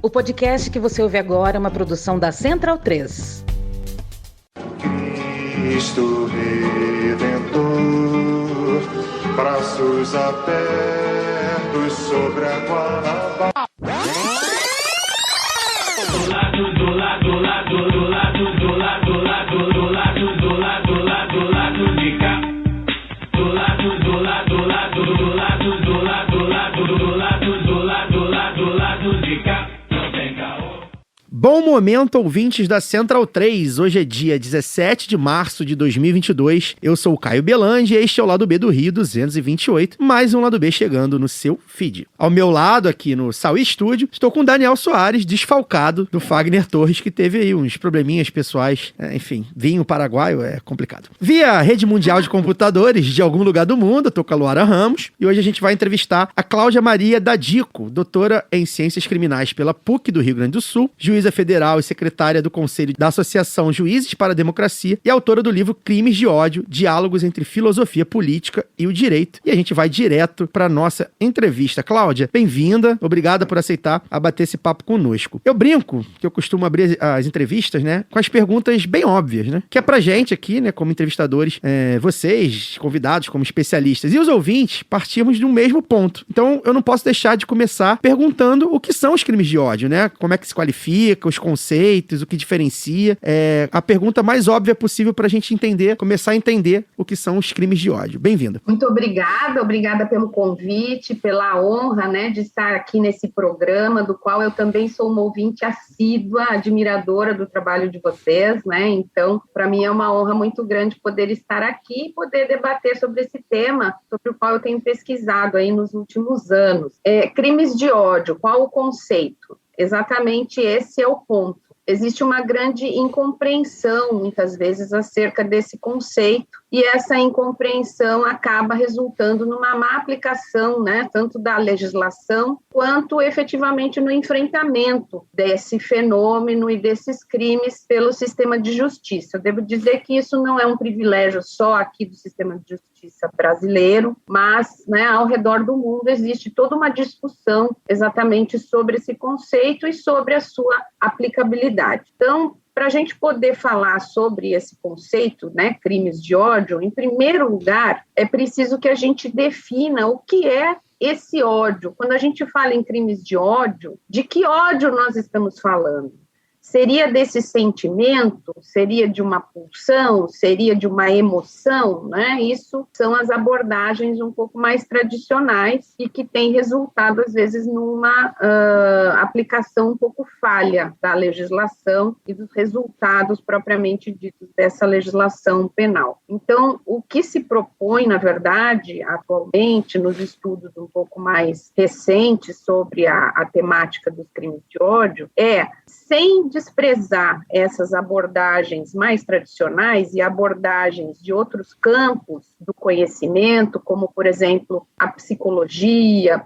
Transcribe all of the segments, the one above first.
O podcast que você ouve agora é uma produção da Central 3. Cristo Redentor, braços abertos sobre a Guanabara. Bom momento, ouvintes da Central 3. Hoje é dia 17 de março de 2022. Eu sou o Caio Belandi e este é o Lado B do Rio 228. Mais um Lado B chegando no seu feed. Ao meu lado, aqui no Saui Studio, estou com o Daniel Soares, desfalcado do Fagner Torres, que teve aí uns probleminhas pessoais. Enfim, vinho paraguaio é complicado. Via Rede Mundial de Computadores de algum lugar do mundo, eu tô com a Luara Ramos. E hoje a gente vai entrevistar a Cláudia Maria Dadico, doutora em Ciências Criminais pela PUC do Rio Grande do Sul, juíza federal e secretária do Conselho da Associação Juízes para a Democracia e autora do livro Crimes de Ódio, Diálogos entre Filosofia Política e o Direito. E a gente vai direto para nossa entrevista. Cláudia, bem-vinda, obrigada por aceitar bater esse papo conosco. Eu brinco, que eu costumo abrir as entrevistas, né, com as perguntas bem óbvias, né, que é pra gente aqui, né, como entrevistadores, vocês, convidados como especialistas e os ouvintes, partimos do mesmo ponto. Então, eu não posso deixar de começar perguntando o que são os crimes de ódio, né, como é que se qualifica, os conceitos, o que diferencia. A pergunta mais óbvia possível para a gente entender, começar a entender o que são os crimes de ódio. Bem-vinda. Muito obrigada pelo convite, pela honra, né, de estar aqui nesse programa, do qual eu também sou uma ouvinte assídua, admiradora do trabalho de vocês, né, então, para mim é uma honra muito grande poder estar aqui e poder debater sobre esse tema, sobre o qual eu tenho pesquisado aí nos últimos anos. Crimes de ódio, qual o conceito? Exatamente esse é o ponto. Existe uma grande incompreensão, muitas vezes, acerca desse conceito, e essa incompreensão acaba resultando numa má aplicação, né, tanto da legislação, quanto efetivamente no enfrentamento desse fenômeno e desses crimes pelo sistema de justiça. Eu devo dizer que isso não é um privilégio só aqui do sistema de justiça brasileiro, mas, né, ao redor do mundo existe toda uma discussão exatamente sobre esse conceito e sobre a sua aplicabilidade. Então, para a gente poder falar sobre esse conceito, né, crimes de ódio, em primeiro lugar, é preciso que a gente defina o que é esse ódio. Quando a gente fala em crimes de ódio, de que ódio nós estamos falando? Seria desse sentimento? Seria de uma pulsão? Seria de uma emoção? Né? Isso são as abordagens um pouco mais tradicionais e que têm resultado, às vezes, numa aplicação um pouco falha da legislação e dos resultados propriamente ditos dessa legislação penal. Então, o que se propõe, na verdade, atualmente, nos estudos um pouco mais recentes sobre a temática dos crimes de ódio, sem desprezar essas abordagens mais tradicionais e abordagens de outros campos do conhecimento, como, por exemplo, a psicologia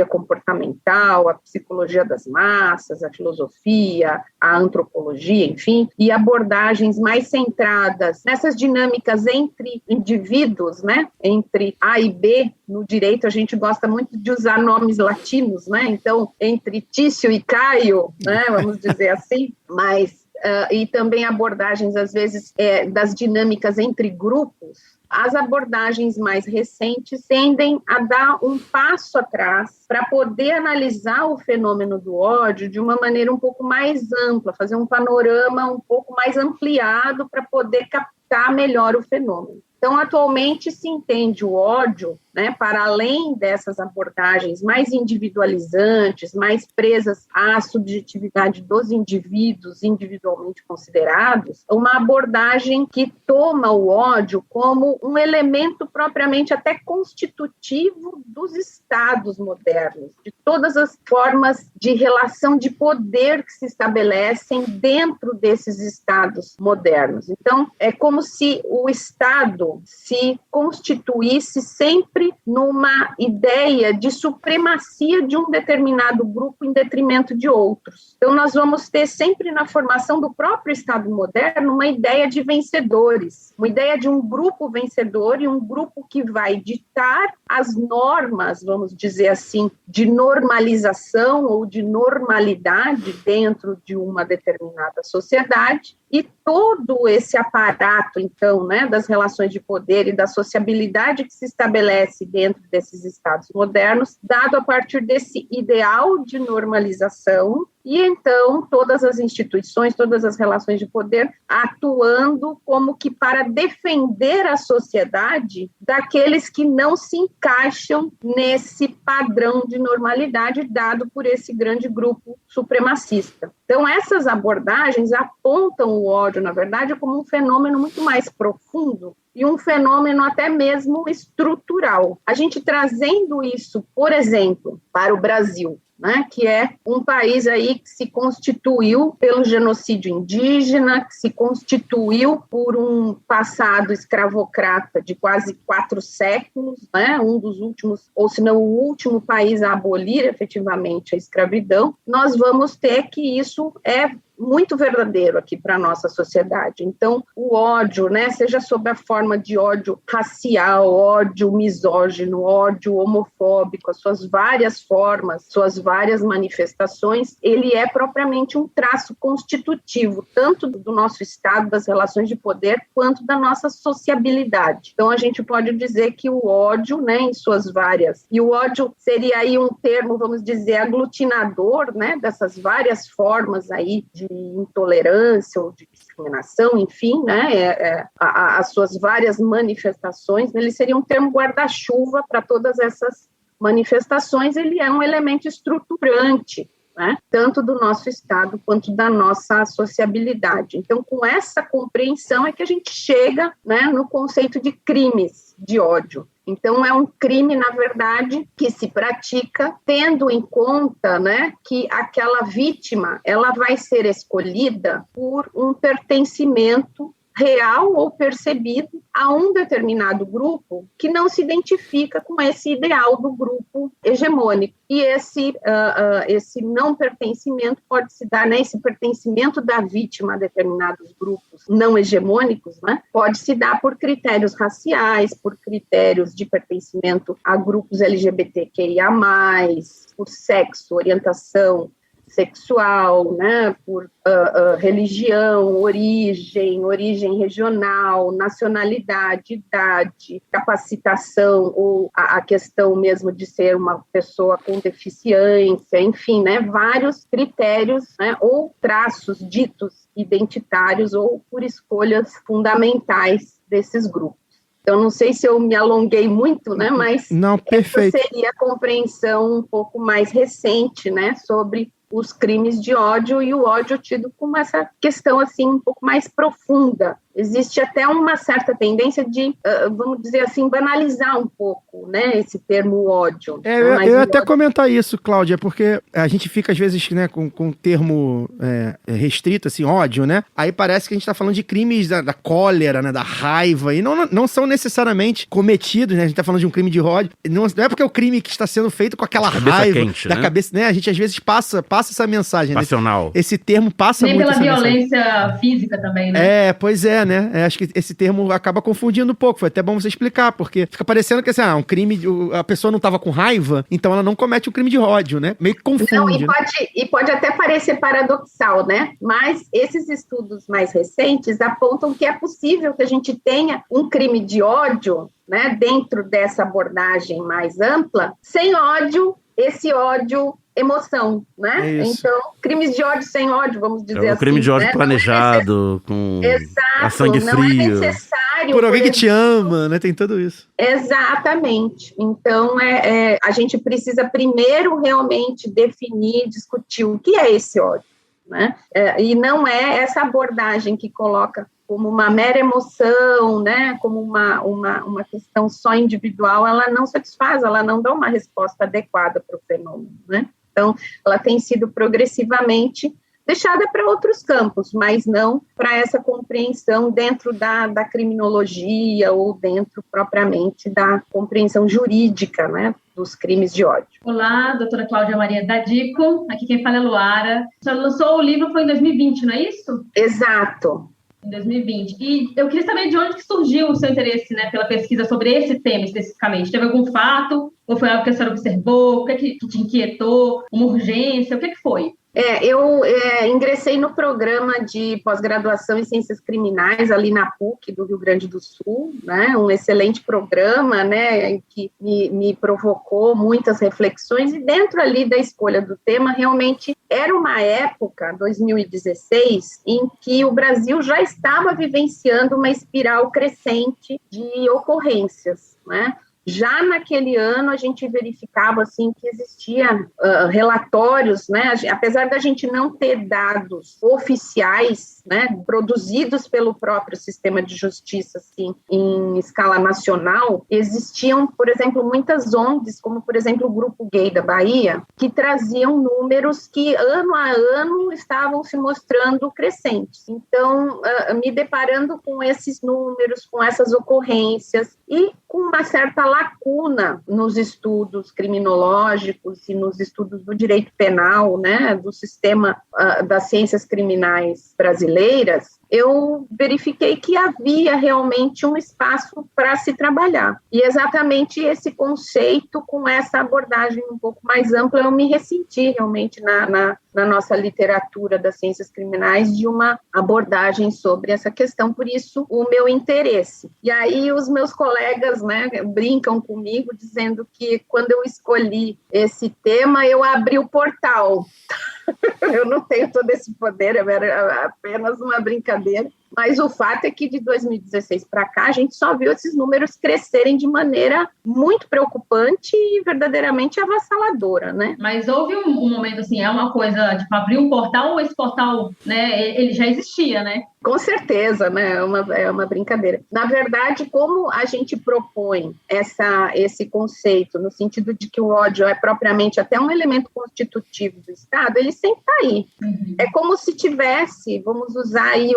comportamental, a psicologia das massas, a filosofia, a antropologia, enfim, e abordagens mais centradas nessas dinâmicas entre indivíduos, né, entre A e B. No direito, a gente gosta muito de usar nomes latinos, né? Então, entre Tício e Caio, né, vamos dizer assim, mas e também abordagens, às vezes, das dinâmicas entre grupos. As abordagens mais recentes tendem a dar um passo atrás para poder analisar o fenômeno do ódio de uma maneira um pouco mais ampla, fazer um panorama um pouco mais ampliado para poder captar melhor o fenômeno. Então, atualmente se entende o ódio, né, para além dessas abordagens mais individualizantes, mais presas à subjetividade dos indivíduos individualmente considerados, uma abordagem que toma o ódio como um elemento propriamente até constitutivo dos estados modernos, de todas as formas de relação de poder que se estabelecem dentro desses estados modernos. Então, é como se o Estado ódio se constituísse sempre numa ideia de supremacia de um determinado grupo em detrimento de outros. Então, nós vamos ter sempre na formação do próprio Estado moderno uma ideia de vencedores, uma ideia de um grupo vencedor e um grupo que vai ditar as normas, vamos dizer assim, de normalização ou de normalidade dentro de uma determinada sociedade. E todo esse aparato, então, né, das relações de poder e da sociabilidade que se estabelece dentro desses estados modernos, dado a partir desse ideal de normalização, e então todas as instituições, todas as relações de poder atuando como que para defender a sociedade daqueles que não se encaixam nesse padrão de normalidade dado por esse grande grupo supremacista. Então, essas abordagens apontam o ódio, na verdade, como um fenômeno muito mais profundo e um fenômeno até mesmo estrutural. A gente trazendo isso, por exemplo, para o Brasil, né, que é um país aí que se constituiu pelo genocídio indígena, que se constituiu por um passado escravocrata de quase 4 séculos, né, um dos últimos, ou se não o último país a abolir efetivamente a escravidão. Nós vamos ter que isso é muito verdadeiro aqui para a nossa sociedade. Então, o ódio, né, seja sob a forma de ódio racial, ódio misógino, ódio homofóbico, as suas várias formas, suas várias manifestações, ele é propriamente um traço constitutivo, tanto do nosso Estado, das relações de poder, quanto da nossa sociabilidade. Então, a gente pode dizer que o ódio, né, em suas várias, e o ódio seria aí um termo, vamos dizer, aglutinador, né, dessas várias formas aí de intolerância ou de discriminação, enfim, né, as suas várias manifestações, ele seria um termo guarda-chuva para todas essas manifestações, ele é um elemento estruturante, né, tanto do nosso Estado quanto da nossa sociabilidade. Então, com essa compreensão é que a gente chega, né, no conceito de crimes de ódio. Então, é um crime, na verdade, que se pratica tendo em conta, né, que aquela vítima ela vai ser escolhida por um pertencimento real ou percebido a um determinado grupo que não se identifica com esse ideal do grupo hegemônico. E esse não pertencimento pode se dar, né, esse pertencimento da vítima a determinados grupos não hegemônicos, né, pode se dar por critérios raciais, por critérios de pertencimento a grupos LGBTQIA+, por sexo, orientação sexual, né, por religião, origem regional, nacionalidade, idade, capacitação ou a questão mesmo de ser uma pessoa com deficiência, enfim, né, vários critérios, né, ou traços ditos identitários ou por escolhas fundamentais desses grupos. Então, não sei se eu me alonguei muito, né, mas não, perfeito. Essa seria a compreensão um pouco mais recente, né, sobre os crimes de ódio e o ódio tido como essa questão assim um pouco mais profunda. Existe até uma certa tendência de, vamos dizer assim, banalizar um pouco, né, esse termo ódio. Eu ia até comentar isso, Cláudia, porque a gente fica às vezes, né, com o termo restrito, assim, ódio, né? Aí parece que a gente tá falando de crimes da cólera, né, da raiva, e não são necessariamente cometidos, né? A gente tá falando de um crime de ódio. Não é porque é o crime que está sendo feito com aquela raiva quente, da né? Cabeça, né? A gente às vezes passa essa mensagem. Passional. Né? Esse termo passa nem muito pela essa violência mensagem. física também, né? Pois é, né? Acho que esse termo acaba confundindo um pouco. Foi até bom você explicar, porque fica parecendo que assim, um crime, a pessoa não estava com raiva, então ela não comete um crime de ódio, né? Meio que confunde. Não, e pode até parecer paradoxal, né? Mas esses estudos mais recentes apontam que é possível que a gente tenha um crime de ódio, né, dentro dessa abordagem mais ampla, sem ódio, esse ódio emoção, né? Então, crimes de ódio sem ódio, vamos dizer assim. Crime de ódio, né, planejado, com a sangue frio. Não é necessário. Por alguém que te ama, né? Tem tudo isso. Exatamente. Então, a gente precisa primeiro realmente definir, discutir o que é esse ódio, né? E não é essa abordagem que coloca como uma mera emoção, né, como uma questão só individual, ela não satisfaz, ela não dá uma resposta adequada para o fenômeno, né? Então, ela tem sido progressivamente deixada para outros campos, mas não para essa compreensão dentro da criminologia ou dentro propriamente da compreensão jurídica, né, dos crimes de ódio. Olá, doutora Cláudia Maria Dadico, aqui quem fala é Luara. A senhora lançou o livro, foi em 2020, não é isso? Exato. Em 2020. E eu queria saber de onde que surgiu o seu interesse, né, pela pesquisa sobre esse tema especificamente. Teve algum fato? Ou foi algo que a senhora observou? O que é que te inquietou? Uma urgência? O que é que foi? Eu ingressei no programa de pós-graduação em Ciências Criminais ali na PUC do Rio Grande do Sul, né? Um excelente programa, né? Que me provocou muitas reflexões, e dentro ali da escolha do tema, realmente era uma época, 2016, em que o Brasil já estava vivenciando uma espiral crescente de ocorrências, né? Já naquele ano, a gente verificava assim, que existia relatórios, né? Apesar da gente não ter dados oficiais, né, produzidos pelo próprio sistema de justiça assim, em escala nacional, existiam, por exemplo, muitas ONGs, como, por exemplo, o Grupo Gay da Bahia, que traziam números que, ano a ano, estavam se mostrando crescentes. Então, me deparando com esses números, com essas ocorrências, e com uma certa lacuna nos estudos criminológicos e nos estudos do direito penal, né, do sistema das ciências criminais brasileiras, eu verifiquei que havia realmente um espaço para se trabalhar. E exatamente esse conceito, com essa abordagem um pouco mais ampla, eu me ressenti realmente na nossa literatura das ciências criminais de uma abordagem sobre essa questão, por isso o meu interesse. E aí os meus colegas, né, brincam comigo, dizendo que quando eu escolhi esse tema, eu abri o portal. Eu não tenho todo esse poder, era apenas uma brincadeira, mas o fato é que de 2016 para cá a gente só viu esses números crescerem de maneira muito preocupante e verdadeiramente avassaladora, né? Mas houve um momento assim, é uma coisa de abrir um portal, ou esse portal, né, ele já existia, né? Com certeza, né? É uma brincadeira. Na verdade, como a gente propõe esse conceito, no sentido de que o ódio é propriamente até um elemento constitutivo do Estado, ele sempre está aí. Uhum. É como se tivesse, vamos usar aí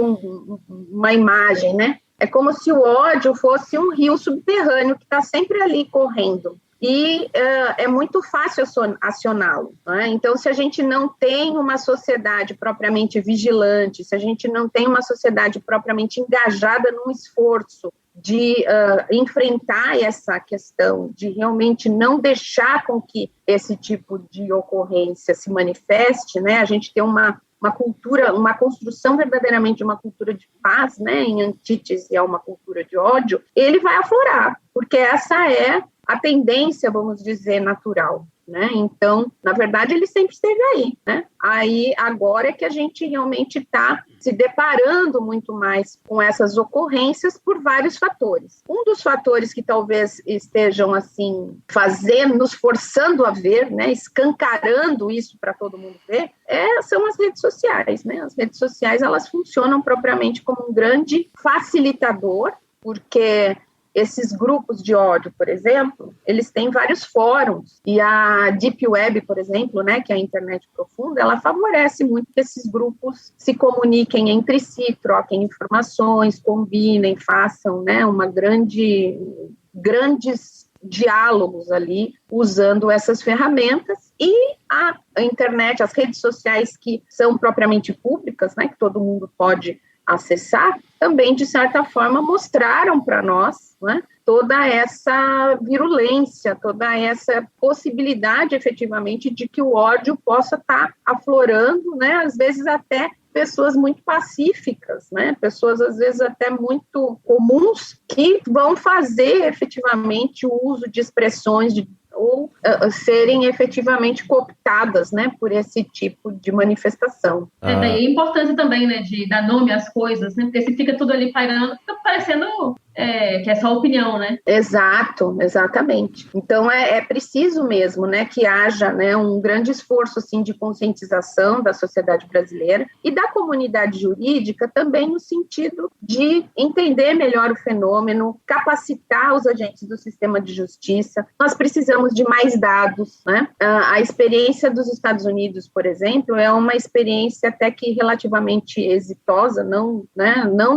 uma imagem, né? É como se o ódio fosse um rio subterrâneo que está sempre ali correndo. E é muito fácil acioná-lo, né? Então, se a gente não tem uma sociedade propriamente vigilante, se a gente não tem uma sociedade propriamente engajada num esforço de enfrentar essa questão, de realmente não deixar com que esse tipo de ocorrência se manifeste, né? A gente tem uma cultura, uma construção verdadeiramente de uma cultura de paz, né, em antítese a uma cultura de ódio, ele vai aflorar, porque essa é a tendência, vamos dizer, natural, né? Então, na verdade, ele sempre esteve aí, né? Aí, agora é que a gente realmente está se deparando muito mais com essas ocorrências por vários fatores. Um dos fatores que talvez estejam, assim, nos forçando a ver, né, escancarando isso para todo mundo ver, são as redes sociais, né? As redes sociais, elas funcionam propriamente como um grande facilitador, porque esses grupos de ódio, por exemplo, eles têm vários fóruns, e a Deep Web, por exemplo, né, que é a internet profunda, ela favorece muito que esses grupos se comuniquem entre si, troquem informações, combinem, façam, né, grandes diálogos ali, usando essas ferramentas, e a internet, as redes sociais que são propriamente públicas, né, que todo mundo pode acessar, também, de certa forma, mostraram para nós, né, toda essa virulência, toda essa possibilidade, efetivamente, de que o ódio possa estar aflorando, né, às vezes até pessoas muito pacíficas, né, pessoas, às vezes, até muito comuns, que vão fazer, efetivamente, o uso de expressões ou serem efetivamente cooptadas, né, por esse tipo de manifestação. Daí a importância também, né, de dar nome às coisas, né, porque se fica tudo ali pairando, fica parecendo que é só opinião, né? Exato, exatamente. Então é preciso mesmo, né, que haja, né, um grande esforço assim, de conscientização da sociedade brasileira e da comunidade jurídica também no sentido de entender melhor o fenômeno, capacitar os agentes do sistema de justiça. Nós precisamos de mais dados, né? A experiência dos Estados Unidos, por exemplo, é uma experiência até que relativamente exitosa, não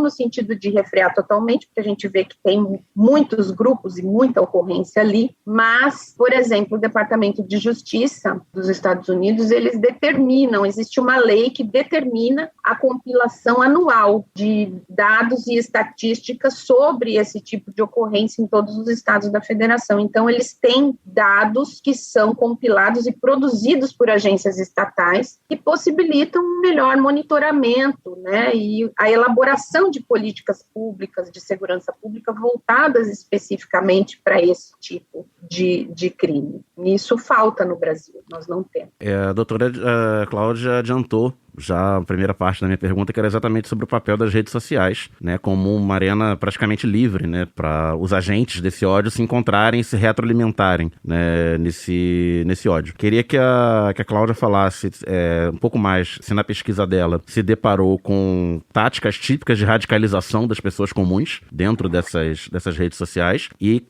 no sentido de refrear totalmente, porque a gente vê que tem muitos grupos e muita ocorrência ali, mas, por exemplo, o Departamento de Justiça dos Estados Unidos, eles determinam, existe uma lei que determina a compilação anual de dados e estatísticas sobre esse tipo de ocorrência em todos os estados da federação. Então, eles têm dados que são compilados e produzidos por agências estatais que possibilitam um melhor monitoramento, né, e a elaboração de políticas públicas de segurança pública voltadas especificamente para esse tipo de crime. Isso falta no Brasil, nós não temos. A doutora Cláudia adiantou já a primeira parte da minha pergunta, que era exatamente sobre o papel das redes sociais, né, como uma arena praticamente livre, né, para os agentes desse ódio se encontrarem e se retroalimentarem, né, nesse ódio. Queria que a Cláudia falasse um pouco mais, se na pesquisa dela se deparou com táticas típicas de radicalização das pessoas comuns dentro dessas redes sociais e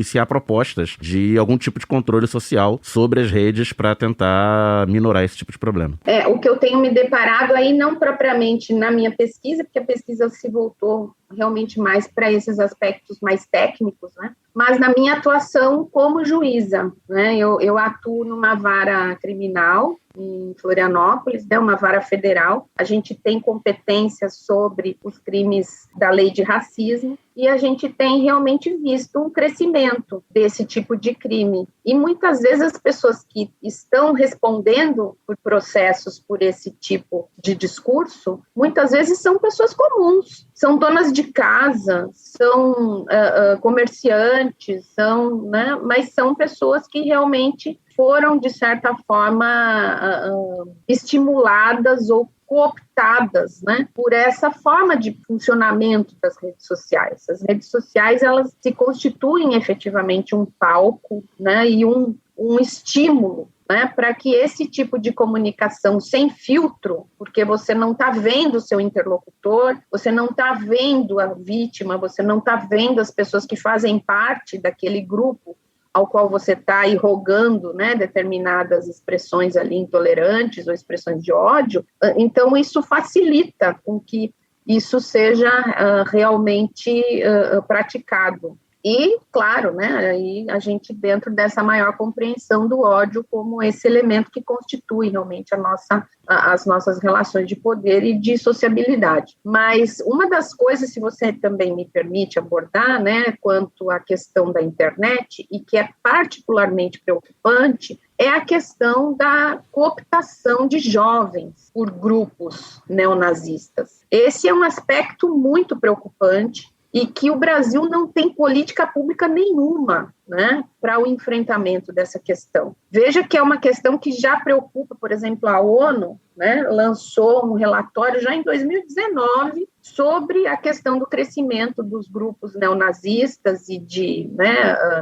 se há propostas de algum tipo de controle social sobre as redes para tentar minorar esse tipo de problema. O que eu tenho me deparado aí, não propriamente na minha pesquisa, porque a pesquisa se voltou realmente mais para esses aspectos mais técnicos, né? Mas na minha atuação como juíza, né? Eu atuo numa vara criminal em Florianópolis, né, uma vara federal. A gente tem competência sobre os crimes da lei de racismo e a gente tem realmente visto um crescimento desse tipo de crime. E muitas vezes as pessoas que estão respondendo por processos por esse tipo de discurso, muitas vezes são pessoas comuns, são donas de casa, são comerciantes, né, mas são pessoas que realmente foram, de certa forma, estimuladas ou cooptadas, né, por essa forma de funcionamento das redes sociais. As redes sociais, elas se constituem efetivamente um palco, né, e um estímulo, né, para que esse tipo de comunicação sem filtro, porque você não está vendo o seu interlocutor, você não está vendo a vítima, você não está vendo as pessoas que fazem parte daquele grupo ao qual você está irrogando, né, determinadas expressões ali intolerantes ou expressões de ódio. Então, isso facilita com que isso seja realmente praticado. E, claro, né, aí a gente, dentro dessa maior compreensão do ódio como esse elemento que constitui realmente as nossas relações de poder e de sociabilidade. Mas uma das coisas, se você também me permite abordar, né, quanto à questão da internet, e que é particularmente preocupante, é a questão da cooptação de jovens por grupos neonazistas. Esse é um aspecto muito preocupante, e que o Brasil não tem política pública nenhuma, né, para o enfrentamento dessa questão. Veja que é uma questão que já preocupa, por exemplo, a ONU, né, lançou um relatório já em 2019 sobre a questão do crescimento dos grupos neonazistas e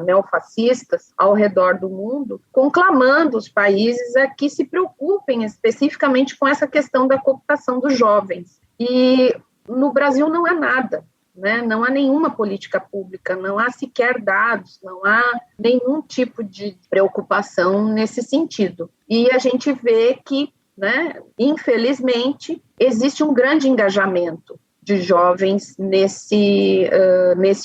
neofascistas ao redor do mundo, conclamando os países a que se preocupem especificamente com essa questão da cooptação dos jovens. E no Brasil não há nada. Né? Não há nenhuma política pública, não há sequer dados, não há nenhum tipo de preocupação nesse sentido. E a gente vê que, né, infelizmente, existe um grande engajamento de jovens nesse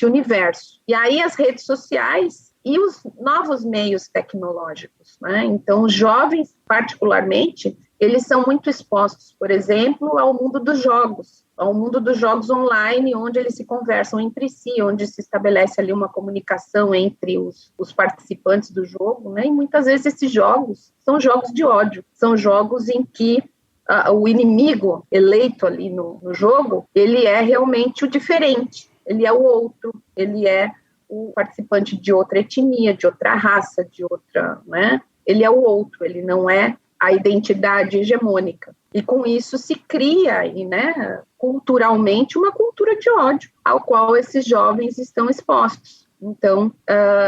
universo. E aí as redes sociais e os novos meios tecnológicos, né? Então, os jovens, particularmente, eles são muito expostos, por exemplo, ao mundo dos jogos online, onde eles se conversam entre si, onde se estabelece ali uma comunicação entre os participantes do jogo, né? E muitas vezes esses jogos são jogos de ódio, são jogos em que o inimigo eleito ali no jogo, ele é realmente o diferente, ele é o outro, ele é o participante de outra etnia, de outra raça, de outra, né? Ele é o outro, ele não é a identidade hegemônica. E com isso se cria, né, culturalmente uma cultura de ódio ao qual esses jovens estão expostos. Então,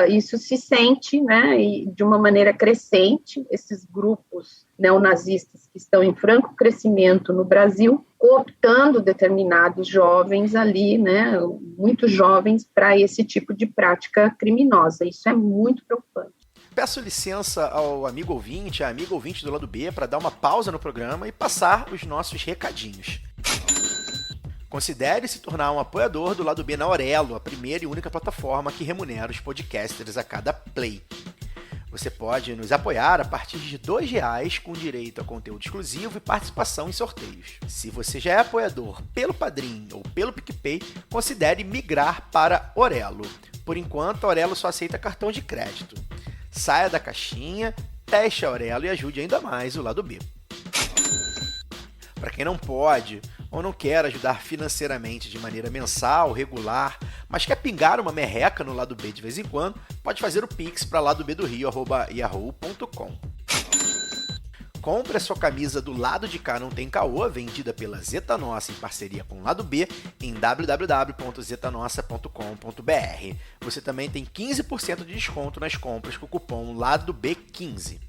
isso se sente, né, e de uma maneira crescente, esses grupos neonazistas que estão em franco crescimento no Brasil, cooptando determinados jovens ali, né, muitos jovens, para esse tipo de prática criminosa. Isso é muito preocupante. Peço licença ao amigo ouvinte, à amiga ouvinte do Lado B, para dar uma pausa no programa e passar os nossos recadinhos. Considere se tornar um apoiador do Lado B na Aurelo, a primeira e única plataforma que remunera os podcasters a cada play. Você pode nos apoiar a partir de R$2, com direito a conteúdo exclusivo e participação em sorteios. Se você já é apoiador pelo Padrim ou pelo PicPay, considere migrar para Aurelo. Por enquanto, a Aurelo só aceita cartão de crédito. Saia da caixinha, teste a Aurelo e ajude ainda mais o Lado B. Para quem não pode ou não quer ajudar financeiramente de maneira mensal, regular, mas quer pingar uma merreca no Lado B de vez em quando, pode fazer o Pix para ladobedorio@yahoo.com. Compre a sua camisa do Lado de Cá Não Tem Caô, vendida pela Zeta Nossa em parceria com o Lado B, em www.zetanossa.com.br. Você também tem 15% de desconto nas compras com o cupom LADOB15.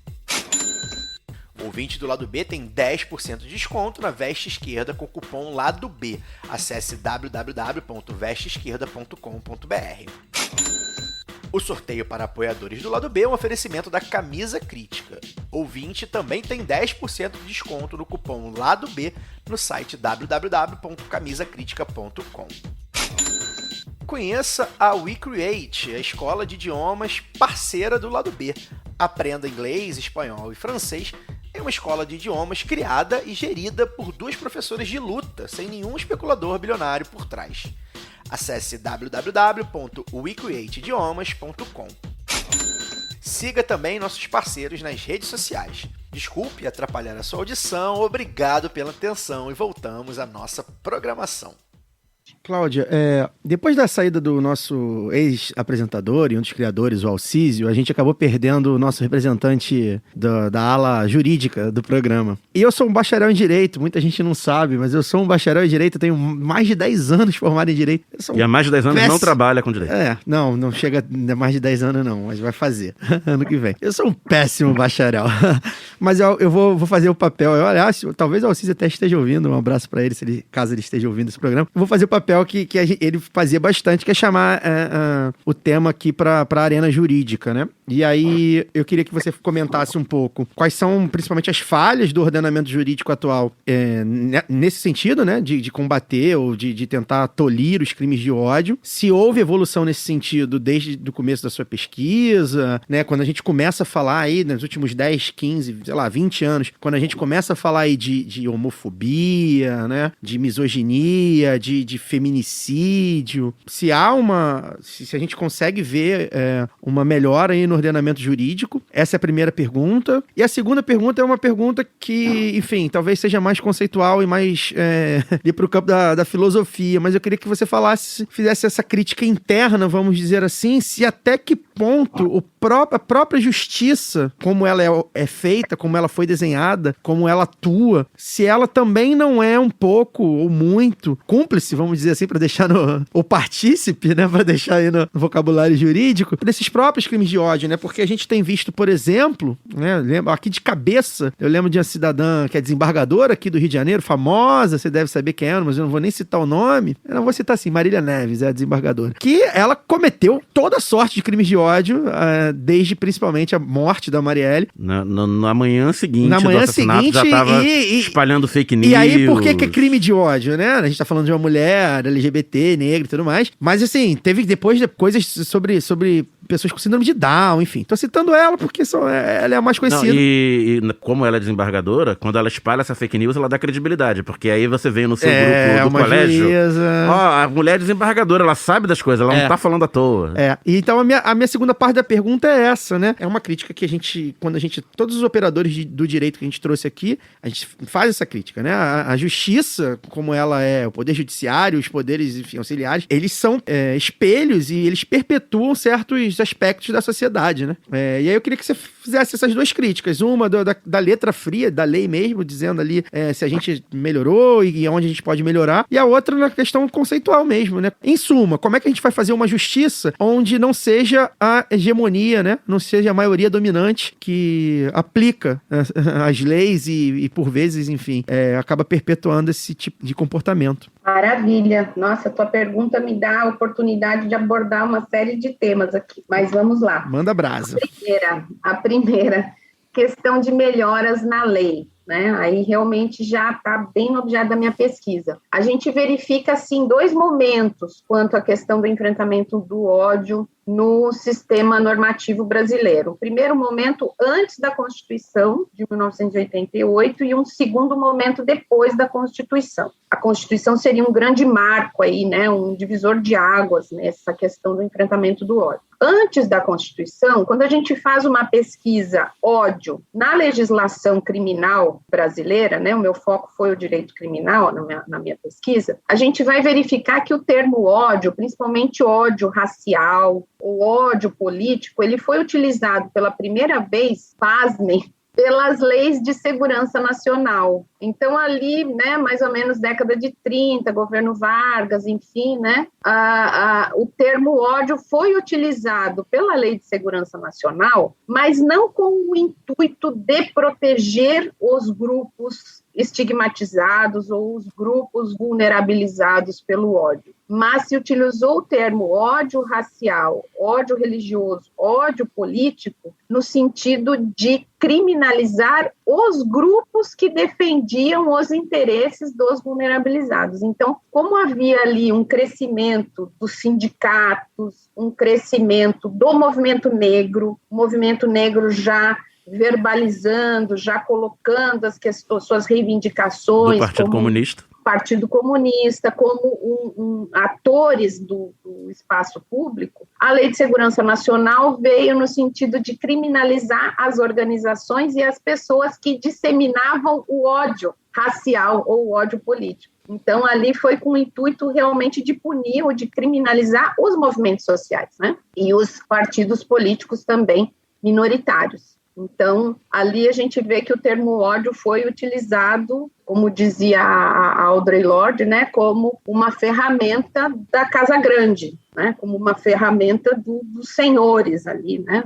O ouvinte do Lado B tem 10% de desconto na veste esquerda com o cupom LADOB. Acesse www.vesteesquerda.com.br. O sorteio para apoiadores do Lado B é um oferecimento da Camisa Crítica. Ouvinte também tem 10% de desconto no cupom LADOB no site www.camisacritica.com. Conheça a WeCreate, a escola de idiomas parceira do Lado B. Aprenda inglês, espanhol e francês em uma escola de idiomas criada e gerida por 2 professores de luta, sem nenhum especulador bilionário por trás. Acesse www.wecreateidiomas.com. Siga também nossos parceiros nas redes sociais. Desculpe atrapalhar a sua audição, obrigado pela atenção e voltamos à nossa programação. Cláudia, depois da saída do nosso ex-apresentador e um dos criadores, o Alcísio, a gente acabou perdendo o nosso representante da ala jurídica do programa. E eu sou um bacharel em Direito, muita gente não sabe, mas eu sou um bacharel em Direito, eu tenho mais de 10 anos formado em Direito. E há mais de 10 anos não trabalha com Direito. Não chega a mais de 10 anos não, mas vai fazer, ano que vem. Eu sou um péssimo bacharel, mas eu vou fazer o papel, aliás, talvez o Alcísio até esteja ouvindo, um abraço pra ele, caso ele esteja ouvindo esse programa. Eu vou fazer o papel que ele fazia bastante, que é chamar o tema aqui para a arena jurídica, né? E aí eu queria que você comentasse um pouco quais são principalmente as falhas do ordenamento jurídico atual nesse sentido, né? De combater ou de tentar tolir os crimes de ódio. Se houve evolução nesse sentido desde o começo da sua pesquisa, né? Quando a gente começa a falar aí, nos últimos 10, 15, sei lá, 20 anos, quando a gente começa a falar aí de homofobia, né? De misoginia, de feminicídio, se a gente consegue ver uma melhora aí no ordenamento jurídico. Essa é a primeira pergunta. E a segunda pergunta é uma pergunta que, enfim, talvez seja mais conceitual e mais ir para o campo da filosofia, mas eu queria que você fizesse essa crítica interna, vamos dizer assim, se até que ponto a própria justiça, como ela é feita, como ela foi desenhada, como ela atua, se ela também não é um pouco ou muito cúmplice, vamos dizer assim, para deixar ou partícipe, né, para deixar aí no vocabulário jurídico, desses próprios crimes de ódio, né, porque a gente tem visto, por exemplo, né, aqui de cabeça, eu lembro de uma cidadã que é desembargadora aqui do Rio de Janeiro, famosa, você deve saber quem é, mas eu não vou nem citar o nome, eu não vou citar assim, Marília Neves, é a desembargadora, que ela cometeu toda sorte de crimes de ódio, desde principalmente a morte da Marielle. Na manhã seguinte do assassinato já estava espalhando fake news. E aí, por que é crime de ódio, né? A gente tá falando de uma mulher LGBT, negra e tudo mais. Mas assim, teve depois coisas sobre pessoas com síndrome de Down, enfim. Tô citando ela porque ela é a mais conhecida. Não, e como ela é desembargadora, quando ela espalha essa fake news, ela dá credibilidade, porque aí você vem no seu grupo do colégio, a mulher é desembargadora, ela sabe das coisas, ela não tá falando à toa. E então a minha segunda parte da pergunta é essa, né? É uma crítica que todos os operadores do direito que a gente trouxe aqui, a gente faz essa crítica, né? A justiça, como ela é, o poder judiciário, os poderes, enfim, auxiliares, eles são espelhos e eles perpetuam certos aspectos da sociedade. sociedade, né? E aí eu queria que você fizesse essas duas críticas. Uma da letra fria, da lei mesmo, dizendo ali se a gente melhorou e onde a gente pode melhorar. E a outra na questão conceitual mesmo, né? Em suma, como é que a gente vai fazer uma justiça onde não seja a hegemonia, né? Não seja a maioria dominante que aplica as leis e por vezes, enfim, acaba perpetuando esse tipo de comportamento. Maravilha. Nossa, tua pergunta me dá a oportunidade de abordar uma série de temas aqui, mas vamos lá. Manda brasa. A primeira, questão de melhoras na lei, né? Aí realmente já está bem no objeto da minha pesquisa. A gente verifica, assim, 2 momentos quanto à questão do enfrentamento do ódio no sistema normativo brasileiro. O primeiro momento antes da Constituição de 1988 e um segundo momento depois da Constituição. A Constituição seria um grande marco aí, né, um divisor de águas nessa questão do enfrentamento do ódio. Antes da Constituição, quando a gente faz uma pesquisa ódio na legislação criminal brasileira, né, o meu foco foi o direito criminal na minha pesquisa, a gente vai verificar que o termo ódio, principalmente ódio racial, o ódio político, ele foi utilizado pela primeira vez, pasmem, pelas leis de segurança nacional. Então, ali, né, mais ou menos década de 30, governo Vargas, enfim, né, o termo ódio foi utilizado pela Lei de Segurança Nacional, mas não com o intuito de proteger os grupos estigmatizados ou os grupos vulnerabilizados pelo ódio. Mas se utilizou o termo ódio racial, ódio religioso, ódio político, no sentido de criminalizar os grupos que defendiam os interesses dos vulnerabilizados. Então, como havia ali um crescimento dos sindicatos, um crescimento do movimento negro, o movimento negro já verbalizando, já colocando suas reivindicações. Do Partido Comunista. Partido Comunista, como atores do espaço público, a Lei de Segurança Nacional veio no sentido de criminalizar as organizações e as pessoas que disseminavam o ódio racial ou o ódio político. Então, ali foi com o intuito realmente de punir ou de criminalizar os movimentos sociais, né? E os partidos políticos também minoritários. Então, ali a gente vê que o termo ódio foi utilizado, como dizia a Audre Lorde, né, como uma ferramenta da Casa Grande, né, como uma ferramenta dos senhores ali, né,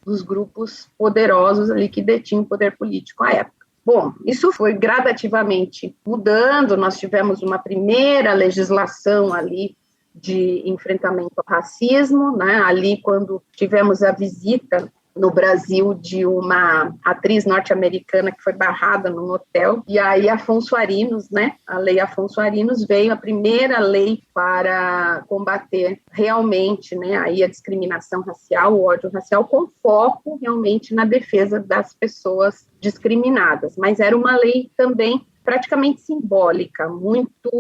dos grupos poderosos ali que detinham o poder político à época. Bom, isso foi gradativamente mudando, nós tivemos uma primeira legislação ali de enfrentamento ao racismo, né, ali quando tivemos a visita no Brasil de uma atriz norte-americana que foi barrada num hotel, e aí Afonso Arinos, né, a Lei Afonso Arinos veio a primeira lei para combater realmente, né, aí a discriminação racial, o ódio racial, com foco realmente na defesa das pessoas discriminadas, mas era uma lei também praticamente simbólica, muito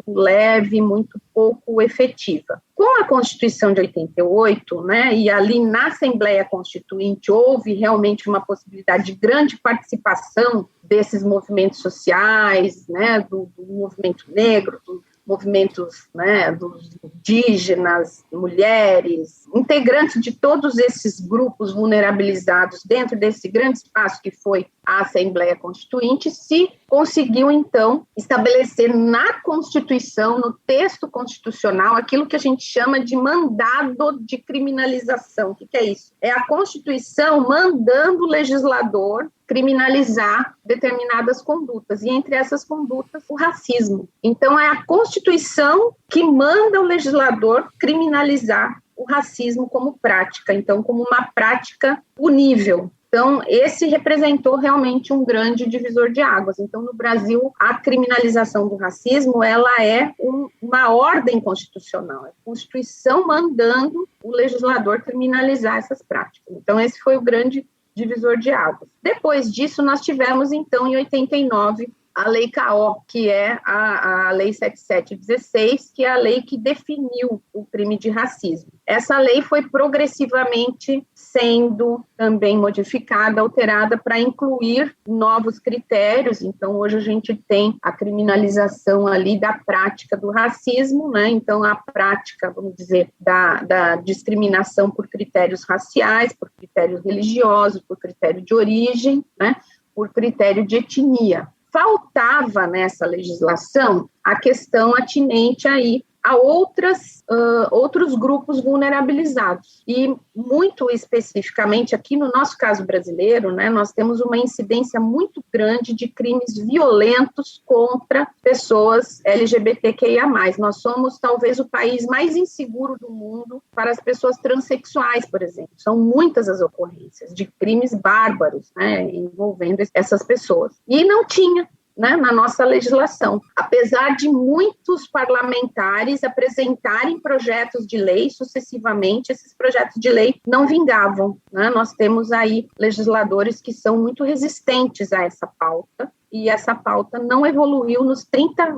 leve, muito pouco efetiva. Com a Constituição de 88, né, e ali na Assembleia Constituinte houve realmente uma possibilidade de grande participação desses movimentos sociais, né, do movimento negro, dos movimentos, né, dos indígenas, mulheres, integrantes de todos esses grupos vulnerabilizados dentro desse grande espaço que foi a Assembleia Constituinte, se conseguiu, então, estabelecer na Constituição, no texto constitucional, aquilo que a gente chama de mandado de criminalização. O que é isso? É a Constituição mandando o legislador criminalizar determinadas condutas, e entre essas condutas, o racismo. Então, é a Constituição que manda o legislador criminalizar o racismo como prática, então, como uma prática punível. Então, esse representou realmente um grande divisor de águas. Então, no Brasil, a criminalização do racismo, ela é uma ordem constitucional, é a Constituição mandando o legislador criminalizar essas práticas. Então, esse foi o grande divisor de águas. Depois disso, nós tivemos, então, em 89, a Lei CAO, que é a Lei 7716, que é a lei que definiu o crime de racismo. Essa lei foi progressivamente sendo também modificada, alterada para incluir novos critérios. Então, hoje a gente tem a criminalização ali da prática do racismo, né? Então, a prática, vamos dizer, da discriminação por critérios raciais, por critérios religiosos, por critério de origem, né? Por critério de etnia. Faltava nessa legislação a questão atinente aí a outros grupos vulnerabilizados. E, muito especificamente, aqui no nosso caso brasileiro, né, nós temos uma incidência muito grande de crimes violentos contra pessoas LGBTQIA+. Nós somos, talvez, o país mais inseguro do mundo para as pessoas transexuais, por exemplo. São muitas as ocorrências de crimes bárbaros, né, envolvendo essas pessoas. E não tinha, né, na nossa legislação. Apesar de muitos parlamentares apresentarem projetos de lei sucessivamente, esses projetos de lei não vingavam, né? Nós temos aí legisladores que são muito resistentes a essa pauta, e essa pauta não evoluiu nos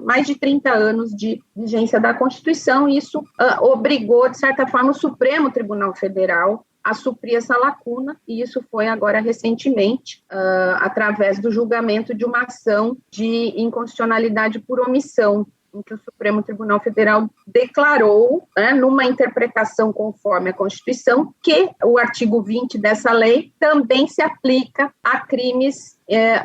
mais de 30 anos de vigência da Constituição, e isso obrigou, de certa forma, o Supremo Tribunal Federal a suprir essa lacuna, e isso foi agora recentemente, através do julgamento de uma ação de inconstitucionalidade por omissão, em que o Supremo Tribunal Federal declarou, né, numa interpretação conforme a Constituição, que o artigo 20 dessa lei também se aplica a crimes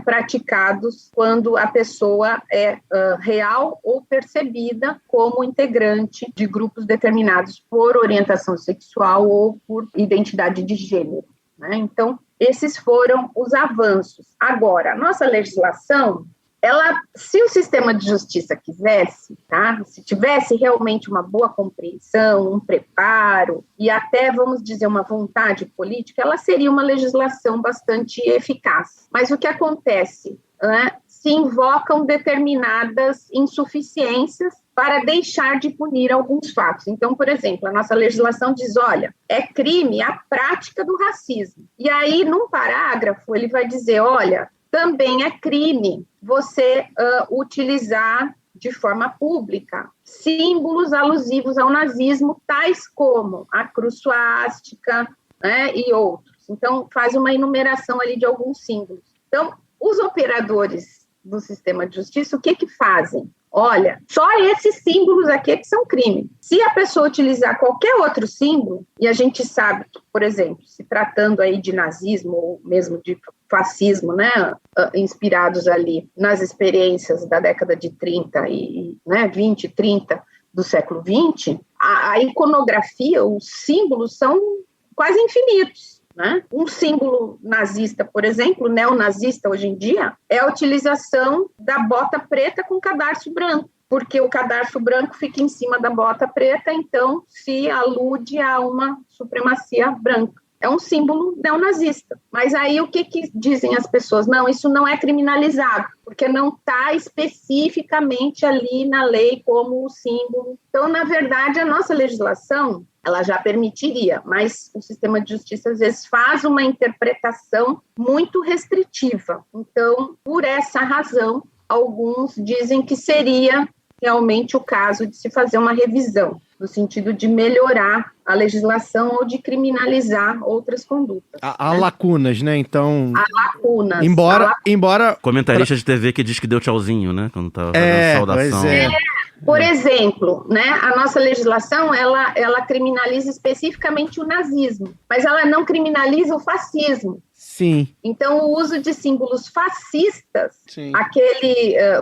praticados quando a pessoa é real ou percebida como integrante de grupos determinados por orientação sexual ou por identidade de gênero, né? Então, esses foram os avanços. Agora, a nossa legislação, se o sistema de justiça quisesse, tá? Se tivesse realmente uma boa compreensão, um preparo e até, vamos dizer, uma vontade política, ela seria uma legislação bastante eficaz. Mas o que acontece? Né? Se invocam determinadas insuficiências para deixar de punir alguns fatos. Então, por exemplo, a nossa legislação diz, olha, é crime a prática do racismo. E aí, num parágrafo, ele vai dizer, olha, também é crime você utilizar de forma pública símbolos alusivos ao nazismo, tais como a cruz suástica, né, e outros. Então, faz uma enumeração ali de alguns símbolos. Então, os operadores do sistema de justiça, o que fazem? Olha, só esses símbolos aqui que são crime. Se a pessoa utilizar qualquer outro símbolo, e a gente sabe que, por exemplo, se tratando aí de nazismo ou mesmo de fascismo, né, inspirados ali nas experiências da década de 30 e 20, 30 do século 20, a iconografia, os símbolos são quase infinitos. Né? Um símbolo nazista, por exemplo, neonazista hoje em dia, é a utilização da bota preta com cadarço branco, porque o cadarço branco fica em cima da bota preta, então se alude a uma supremacia branca. É um símbolo neonazista. Mas aí o que dizem as pessoas? Não, isso não é criminalizado, porque não está especificamente ali na lei como o símbolo. Então, na verdade, a nossa legislação, ela já permitiria, mas o sistema de justiça, às vezes, faz uma interpretação muito restritiva. Então, por essa razão, alguns dizem que seria realmente o caso de se fazer uma revisão, no sentido de melhorar a legislação ou de criminalizar outras condutas. Há lacunas, né? Então... Há lacunas. Embora... Comentarista de TV que diz que deu tchauzinho, né? Quando tava fazendo saudação. Por exemplo, né, a nossa legislação, ela criminaliza especificamente o nazismo, mas ela não criminaliza o fascismo. Sim. Então, o uso de símbolos fascistas, sim,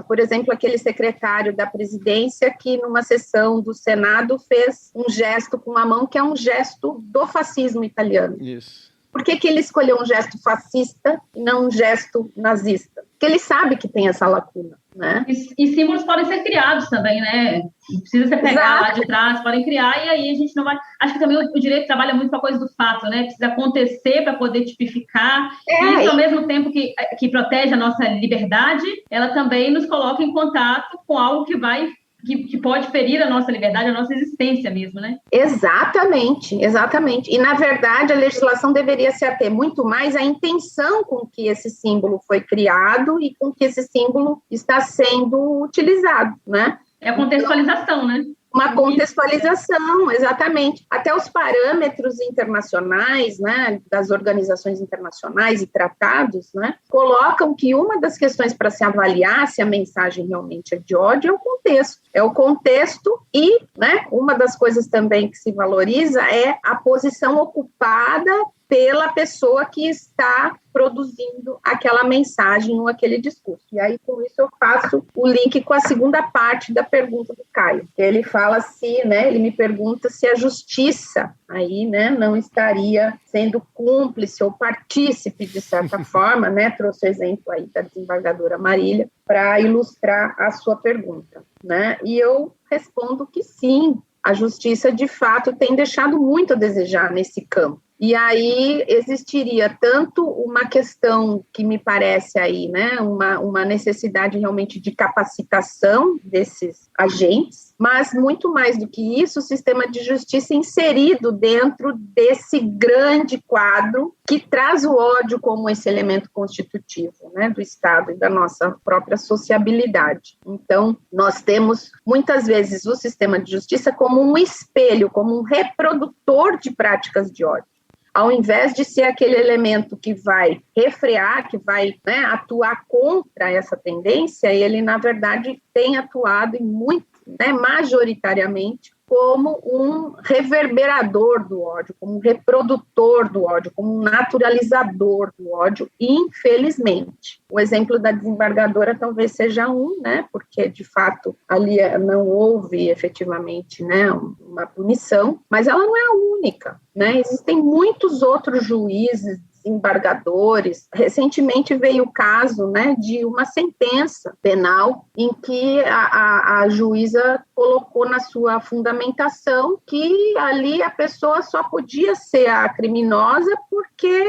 por exemplo, aquele secretário da presidência que numa sessão do Senado fez um gesto com a mão que é um gesto do fascismo italiano. Isso. Por que ele escolheu um gesto fascista e não um gesto nazista? Porque ele sabe que tem essa lacuna, né? E símbolos podem ser criados também, né? Não precisa você pegar lá de trás, podem criar, e aí a gente não vai... Acho que também o direito trabalha muito com a coisa do fato, né? Precisa acontecer para poder tipificar. E isso, ao mesmo tempo que protege a nossa liberdade, ela também nos coloca em contato com algo que vai que pode ferir a nossa liberdade, a nossa existência mesmo, né? Exatamente. E, na verdade, a legislação deveria se ater muito mais à intenção com que esse símbolo foi criado e com que esse símbolo está sendo utilizado, né? É a contextualização, né? Uma contextualização, exatamente. Até os parâmetros internacionais, né, das organizações internacionais e tratados, né, colocam que uma das questões para se avaliar se a mensagem realmente é de ódio é o contexto. É o contexto e, né, uma das coisas também que se valoriza é a posição ocupada pela pessoa que está produzindo aquela mensagem ou aquele discurso. E aí, com isso, eu faço o link com a segunda parte da pergunta do Caio. Ele fala se, né, ele me pergunta se a justiça aí, né, não estaria sendo cúmplice ou partícipe, de certa forma, né, trouxe o exemplo aí da desembargadora Marília, para ilustrar a sua pergunta, né, e eu respondo que sim, a justiça, de fato, tem deixado muito a desejar nesse campo. E aí existiria tanto uma questão que me parece aí, né, uma necessidade realmente de capacitação desses agentes, mas muito mais do que isso, o sistema de justiça inserido dentro desse grande quadro que traz o ódio como esse elemento constitutivo, né, do Estado e da nossa própria sociabilidade. Então, nós temos muitas vezes o sistema de justiça como um espelho, como um reprodutor de práticas de ódio. Ao invés de ser aquele elemento que vai refrear, que vai, né, atuar contra essa tendência, ele, na verdade, tem atuado em muito, né, majoritariamente, como um reverberador do ódio, como um reprodutor do ódio, como um naturalizador do ódio, infelizmente. O exemplo da desembargadora talvez seja um, né, porque, de fato, ali não houve efetivamente, né, uma punição, mas ela não é a única, né? Existem muitos outros juízes, desembargadores. Recentemente veio o caso, né, de uma sentença penal em que a juíza colocou na sua fundamentação que ali a pessoa só podia ser a criminosa porque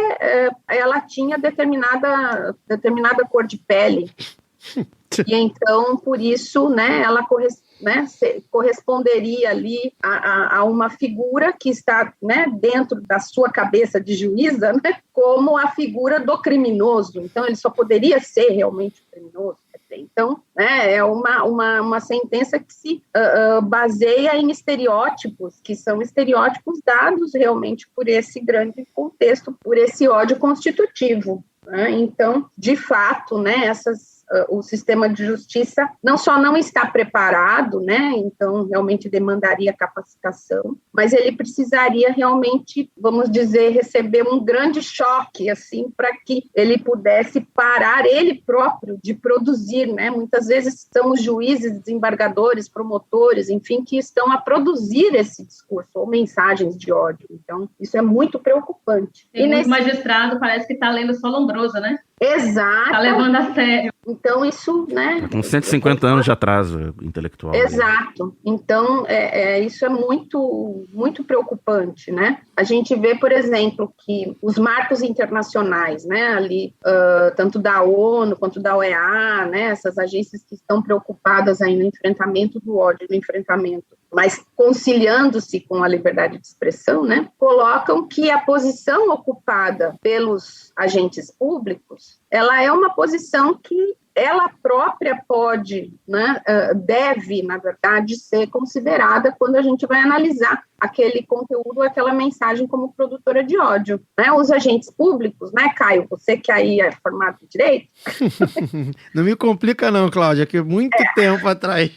ela tinha determinada cor de pele. E então, por isso, né, ela corresponderia ali a uma figura que está, né, dentro da sua cabeça de juíza, né, como a figura do criminoso. Então, ele só poderia ser realmente o criminoso. Então, né, é uma sentença que se baseia em estereótipos, que são estereótipos dados realmente por esse grande contexto, por esse ódio constitutivo, né? Então, de fato, né, o sistema de justiça não só não está preparado, né, então realmente demandaria capacitação, mas ele precisaria realmente, vamos dizer, receber um grande choque, assim, para que ele pudesse parar ele próprio de produzir, né, muitas vezes são os juízes, desembargadores, promotores, enfim, que estão a produzir esse discurso ou mensagens de ódio, então isso é muito preocupante. Tem muito magistrado, parece que está lendo só Lombrosa, né? Exato. Está levando a sério. Então, isso, né... Com 150 anos de atraso intelectual. Exato. Então, isso é muito, muito preocupante, né? A gente vê, por exemplo, que os marcos internacionais, né, ali, tanto da ONU quanto da OEA, né, essas agências que estão preocupadas aí no enfrentamento do ódio, no enfrentamento, mas conciliando-se com a liberdade de expressão, né, colocam que a posição ocupada pelos agentes públicos, ela é uma posição que ela própria pode, né, deve, na verdade, ser considerada quando a gente vai analisar aquele conteúdo, aquela mensagem como produtora de ódio, né? Os agentes públicos, né, Caio, você que aí é formado em Direito... Não me complica não, Cláudia, que muito tempo atrás.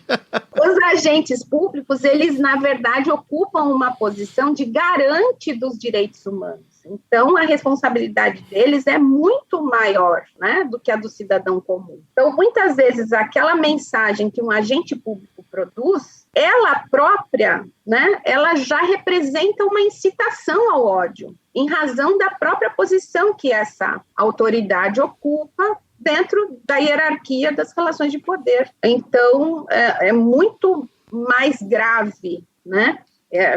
Os agentes públicos, eles, na verdade, ocupam uma posição de garante dos direitos humanos. Então, a responsabilidade deles é muito maior, né, do que a do cidadão comum. Então, muitas vezes, aquela mensagem que um agente público produz, ela própria, né, ela já representa uma incitação ao ódio, em razão da própria posição que essa autoridade ocupa dentro da hierarquia das relações de poder. Então, é muito mais grave, né?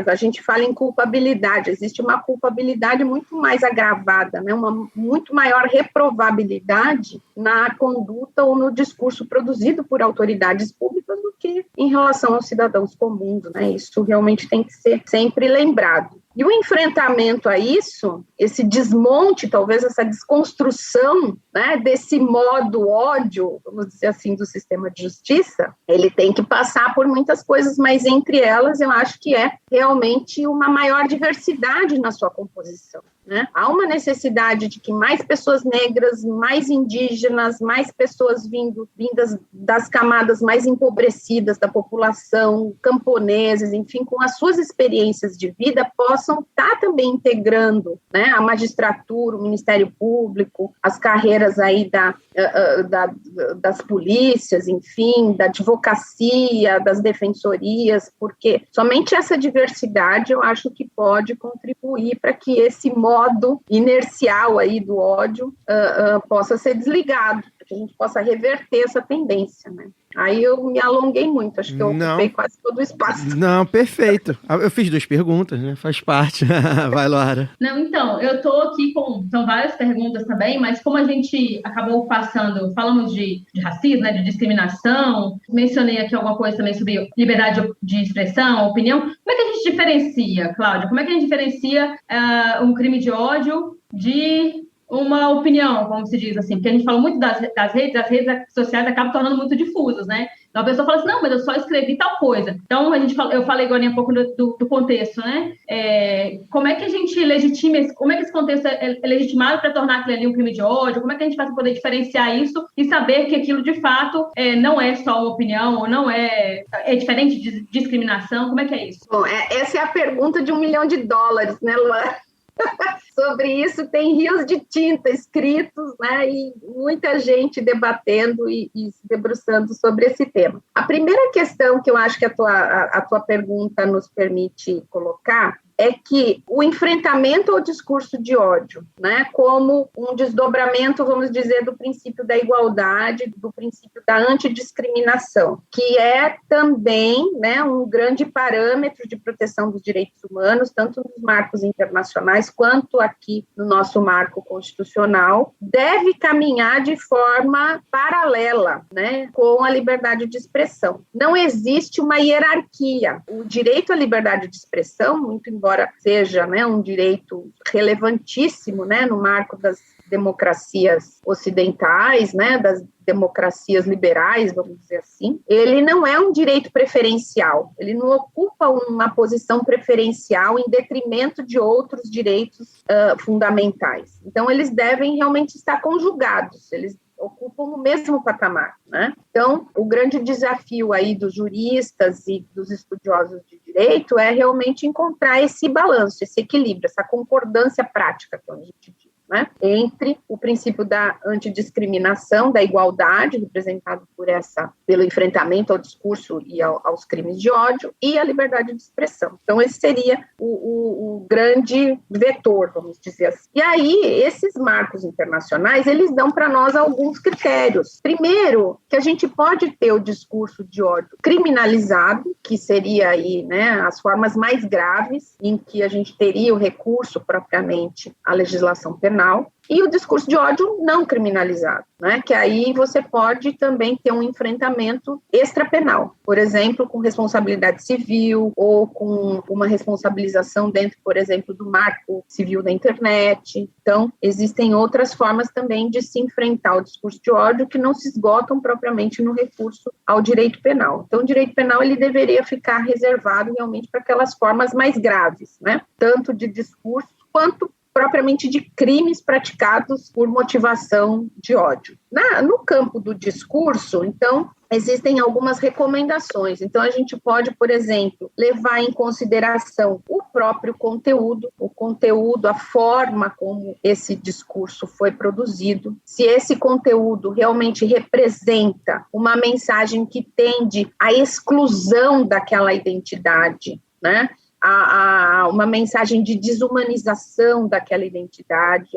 A gente fala em culpabilidade, existe uma culpabilidade muito mais agravada, né? Uma muito maior reprovabilidade na conduta ou no discurso produzido por autoridades públicas do que em relação aos cidadãos comuns, né? Isso realmente tem que ser sempre lembrado. E o enfrentamento a isso, esse desmonte, talvez essa desconstrução, né, desse modo ódio, vamos dizer assim, do sistema de justiça, ele tem que passar por muitas coisas, mas entre elas eu acho que é realmente uma maior diversidade na sua composição. Né? Há uma necessidade de que mais pessoas negras, mais indígenas, mais pessoas vindas das camadas mais empobrecidas da população, camponeses, enfim, com as suas experiências de vida, possam estar também integrando, né, a magistratura, o Ministério Público, as carreiras aí das polícias, enfim, da advocacia, das defensorias, porque somente essa diversidade eu acho que pode contribuir para que esse modo inercial aí do ódio possa ser desligado, para que a gente possa reverter essa tendência, né? Aí eu me alonguei muito, acho que eu ocupei quase todo o espaço. Não, perfeito. Eu fiz 2 perguntas, né? Faz parte. Vai, Laura. Não, então, eu tô aqui são várias perguntas também, mas como a gente acabou falamos de racismo, né, de discriminação, mencionei aqui alguma coisa também sobre liberdade de expressão, opinião. Como é que a gente diferencia, Cláudia? Como é que a gente diferencia um crime de ódio de uma opinião, como se diz assim, porque a gente fala muito das redes, as redes sociais acabam tornando muito difusas, né? Então a pessoa fala assim, não, mas eu só escrevi tal coisa. Então eu falei agora um pouco do contexto, né? Como é que a gente legitima, como é que esse contexto é legitimado para tornar aquilo ali um crime de ódio? Como é que a gente faz para poder diferenciar isso e saber que aquilo de fato não é só uma opinião, ou não é diferente de discriminação? Como é que é isso? Bom, essa é a pergunta de $1 milhão, né, Luana? Sobre isso tem rios de tinta escritos, né, e muita gente debatendo e se debruçando sobre esse tema. A primeira questão que eu acho que a tua pergunta nos permite colocar é que o enfrentamento ao discurso de ódio, né, como um desdobramento, vamos dizer, do princípio da igualdade, do princípio da antidiscriminação, que é também, né, um grande parâmetro de proteção dos direitos humanos, tanto nos marcos internacionais quanto aqui no nosso marco constitucional, deve caminhar de forma paralela, né, com a liberdade de expressão. Não existe uma hierarquia. O direito à liberdade de expressão, muito embora seja, né, um direito relevantíssimo, né, no marco das democracias ocidentais, né, das democracias liberais, vamos dizer assim, ele não é um direito preferencial, ele não ocupa uma posição preferencial em detrimento de outros direitos fundamentais. Então, eles devem realmente estar conjugados, eles ocupam o mesmo patamar, né? Então, o grande desafio aí dos juristas e dos estudiosos de direito é realmente encontrar esse balanço, esse equilíbrio, essa concordância prática, que a gente diz, né, entre o princípio da antidiscriminação, da igualdade, representado pelo enfrentamento ao discurso e aos crimes de ódio, e a liberdade de expressão. Então, esse seria o grande vetor, vamos dizer assim. E aí, esses marcos internacionais, eles dão para nós alguns critérios. Primeiro, que a gente pode ter o discurso de ódio criminalizado, que seria aí, né, as formas mais graves, em que a gente teria o recurso propriamente à legislação penal, e o discurso de ódio não criminalizado, né? Que aí você pode também ter um enfrentamento extrapenal, por exemplo, com responsabilidade civil ou com uma responsabilização dentro, por exemplo, do marco civil da internet. Então, existem outras formas também de se enfrentar o discurso de ódio que não se esgotam propriamente no recurso ao direito penal. Então, o direito penal ele deveria ficar reservado realmente para aquelas formas mais graves, né? Tanto de discurso quanto propriamente de crimes praticados por motivação de ódio. No campo do discurso, então, existem algumas recomendações. Então, a gente pode, por exemplo, levar em consideração o próprio conteúdo, a forma como esse discurso foi produzido, se esse conteúdo realmente representa uma mensagem que tende à exclusão daquela identidade, né? Uma mensagem de desumanização daquela identidade,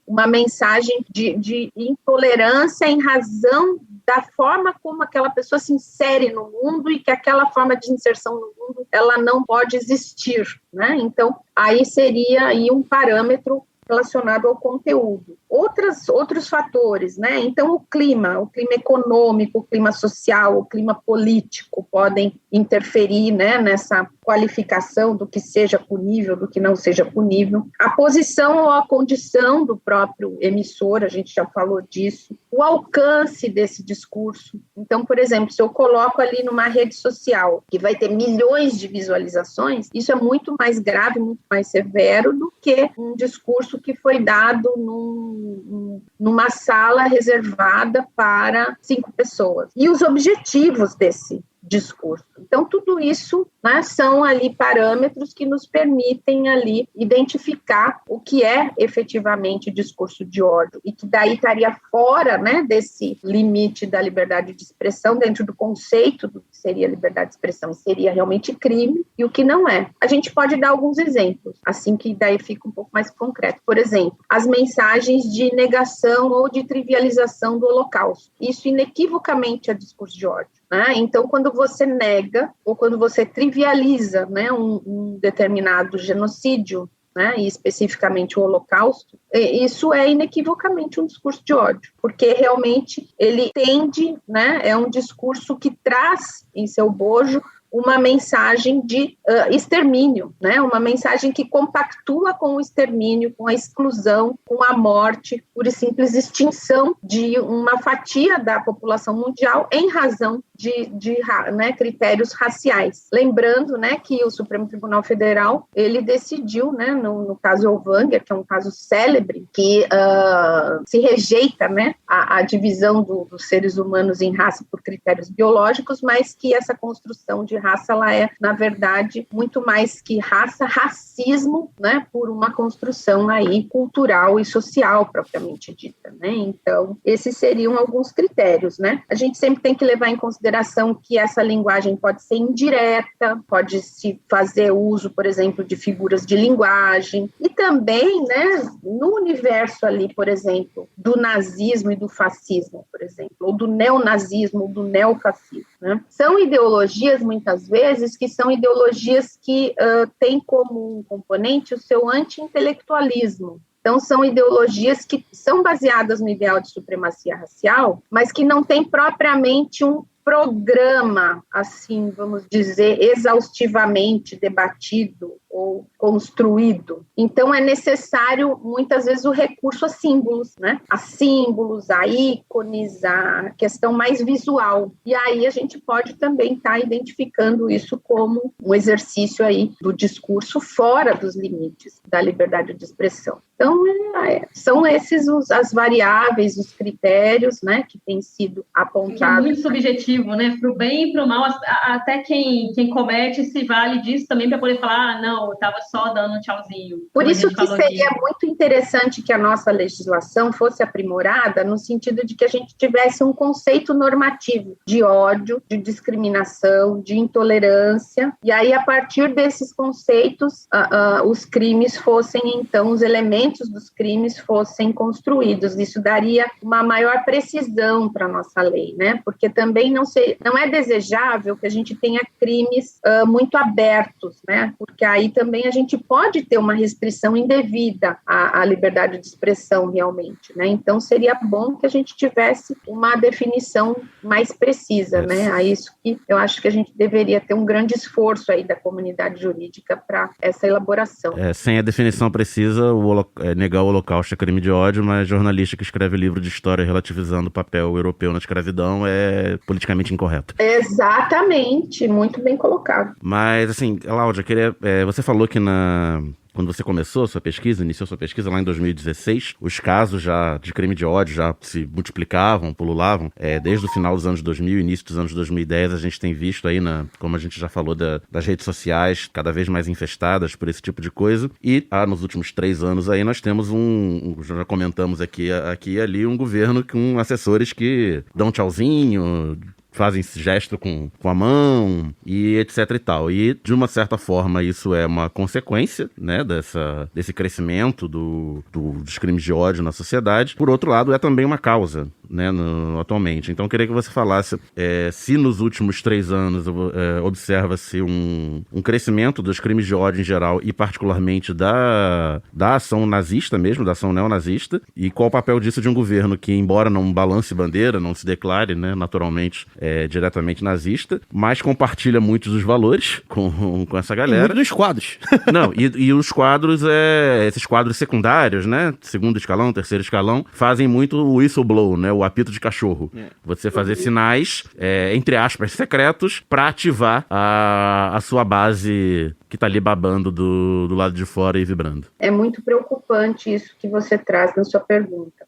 uma mensagem de intolerância em razão da forma como aquela pessoa se insere no mundo e que aquela forma de inserção no mundo ela não pode existir, né? Então, aí seria aí um parâmetro relacionado ao conteúdo. Outros fatores, né? Então, o clima econômico, o clima social, o clima político podem interferir, né, nessa qualificação do que seja punível, do que não seja punível. A posição ou a condição do próprio emissor, a gente já falou disso. O alcance desse discurso. Então, por exemplo, se eu coloco ali numa rede social que vai ter milhões de visualizações, isso é muito mais grave, muito mais severo do que um discurso que foi dado numa sala reservada para 5 pessoas. E os objetivos desse discurso. Então, tudo isso, né, são ali parâmetros que nos permitem ali identificar o que é efetivamente discurso de ódio e que daí estaria fora, né, desse limite da liberdade de expressão, dentro do conceito do que seria liberdade de expressão, seria realmente crime, e o que não é. A gente pode dar alguns exemplos, assim que daí fica um pouco mais concreto. Por exemplo, as mensagens de negação ou de trivialização do Holocausto. Isso inequivocamente é discurso de ódio. Então, quando você nega ou quando você trivializa, né, um determinado genocídio, né, e especificamente o Holocausto, isso é inequivocamente um discurso de ódio, porque realmente ele tende, né, é um discurso que traz em seu bojo uma mensagem de extermínio, né? Uma mensagem que compactua com o extermínio, com a exclusão, com a morte, por simples extinção de uma fatia da população mundial em razão de né, critérios raciais. Lembrando, né, que o Supremo Tribunal Federal, ele decidiu, né, no caso Elvanger, que é um caso célebre, que se rejeita, né, a divisão dos seres humanos em raça por critérios biológicos, mas que essa construção de raça, ela é, na verdade, muito mais que raça, racismo, né, por uma construção aí cultural e social, propriamente dita, né? Então, esses seriam alguns critérios, né? A gente sempre tem que levar em consideração que essa linguagem pode ser indireta, pode se fazer uso, por exemplo, de figuras de linguagem, e também, né, no universo ali, por exemplo, do nazismo e do fascismo, por exemplo, ou do neonazismo, ou do neofascismo, né? São ideologias, muitas vezes, que são ideologias que têm como componente o seu anti-intelectualismo. Então, são ideologias que são baseadas no ideal de supremacia racial, mas que não têm propriamente um programa, assim, vamos dizer, exaustivamente debatido ou construído. Então, é necessário, muitas vezes, o recurso a símbolos, né? A símbolos, a ícones, a questão mais visual. E aí a gente pode também estar identificando isso como um exercício aí do discurso fora dos limites da liberdade de expressão. Então, são esses as variáveis, os critérios, né, que têm sido apontados. É muito subjetivo, né? Para o bem e para o mal, até quem comete se vale disso também para poder falar, não, eu estava só dando um tchauzinho. Por isso que seria muito interessante que a nossa legislação fosse aprimorada no sentido de que a gente tivesse um conceito normativo de ódio, de discriminação, de intolerância, e aí, a partir desses conceitos, os crimes fossem, então, os elementos dos crimes fossem construídos. Isso daria uma maior precisão para a nossa lei, né? Porque também não é desejável que a gente tenha crimes muito abertos, né? Porque aí também a gente pode ter uma restrição indevida à liberdade de expressão, realmente, né? Então, seria bom que a gente tivesse uma definição mais precisa, né? A isso que eu acho que a gente deveria ter um grande esforço aí da comunidade jurídica para essa elaboração. Sem a definição precisa, negar o Holocausto é crime de ódio, mas jornalista que escreve livro de história relativizando o papel europeu na escravidão é politicamente incorreto. Exatamente, muito bem colocado. Mas, assim, Cláudia, você falou que quando você começou sua pesquisa, iniciou sua pesquisa lá em 2016, os casos já de crime de ódio já se multiplicavam, pululavam. Desde o final dos anos 2000, início dos anos 2010, a gente tem visto aí, como a gente já falou, das redes sociais cada vez mais infestadas por esse tipo de coisa. E nos últimos 3 anos aí nós temos já comentamos aqui e ali, um governo com assessores que dão tchauzinho, fazem esse gesto com a mão e etc e tal. E, de uma certa forma, isso é uma consequência, né, desse crescimento dos crimes de ódio na sociedade. Por outro lado, é também uma causa, né, atualmente. Então, eu queria que você falasse se nos últimos 3 anos observa-se um crescimento dos crimes de ódio em geral e particularmente da ação nazista mesmo, da ação neonazista, e qual o papel disso de um governo que, embora não balance bandeira, não se declare, né, naturalmente diretamente nazista, mas compartilha muitos dos valores com essa galera. E muito dos quadros. Não, e os quadros, esses quadros secundários, né, segundo escalão, terceiro escalão, fazem muito o whistleblow, né, o apito de cachorro. Você fazer sinais, entre aspas, secretos, para ativar a sua base que tá ali babando do lado de fora e vibrando. É muito preocupante isso que você traz na sua pergunta.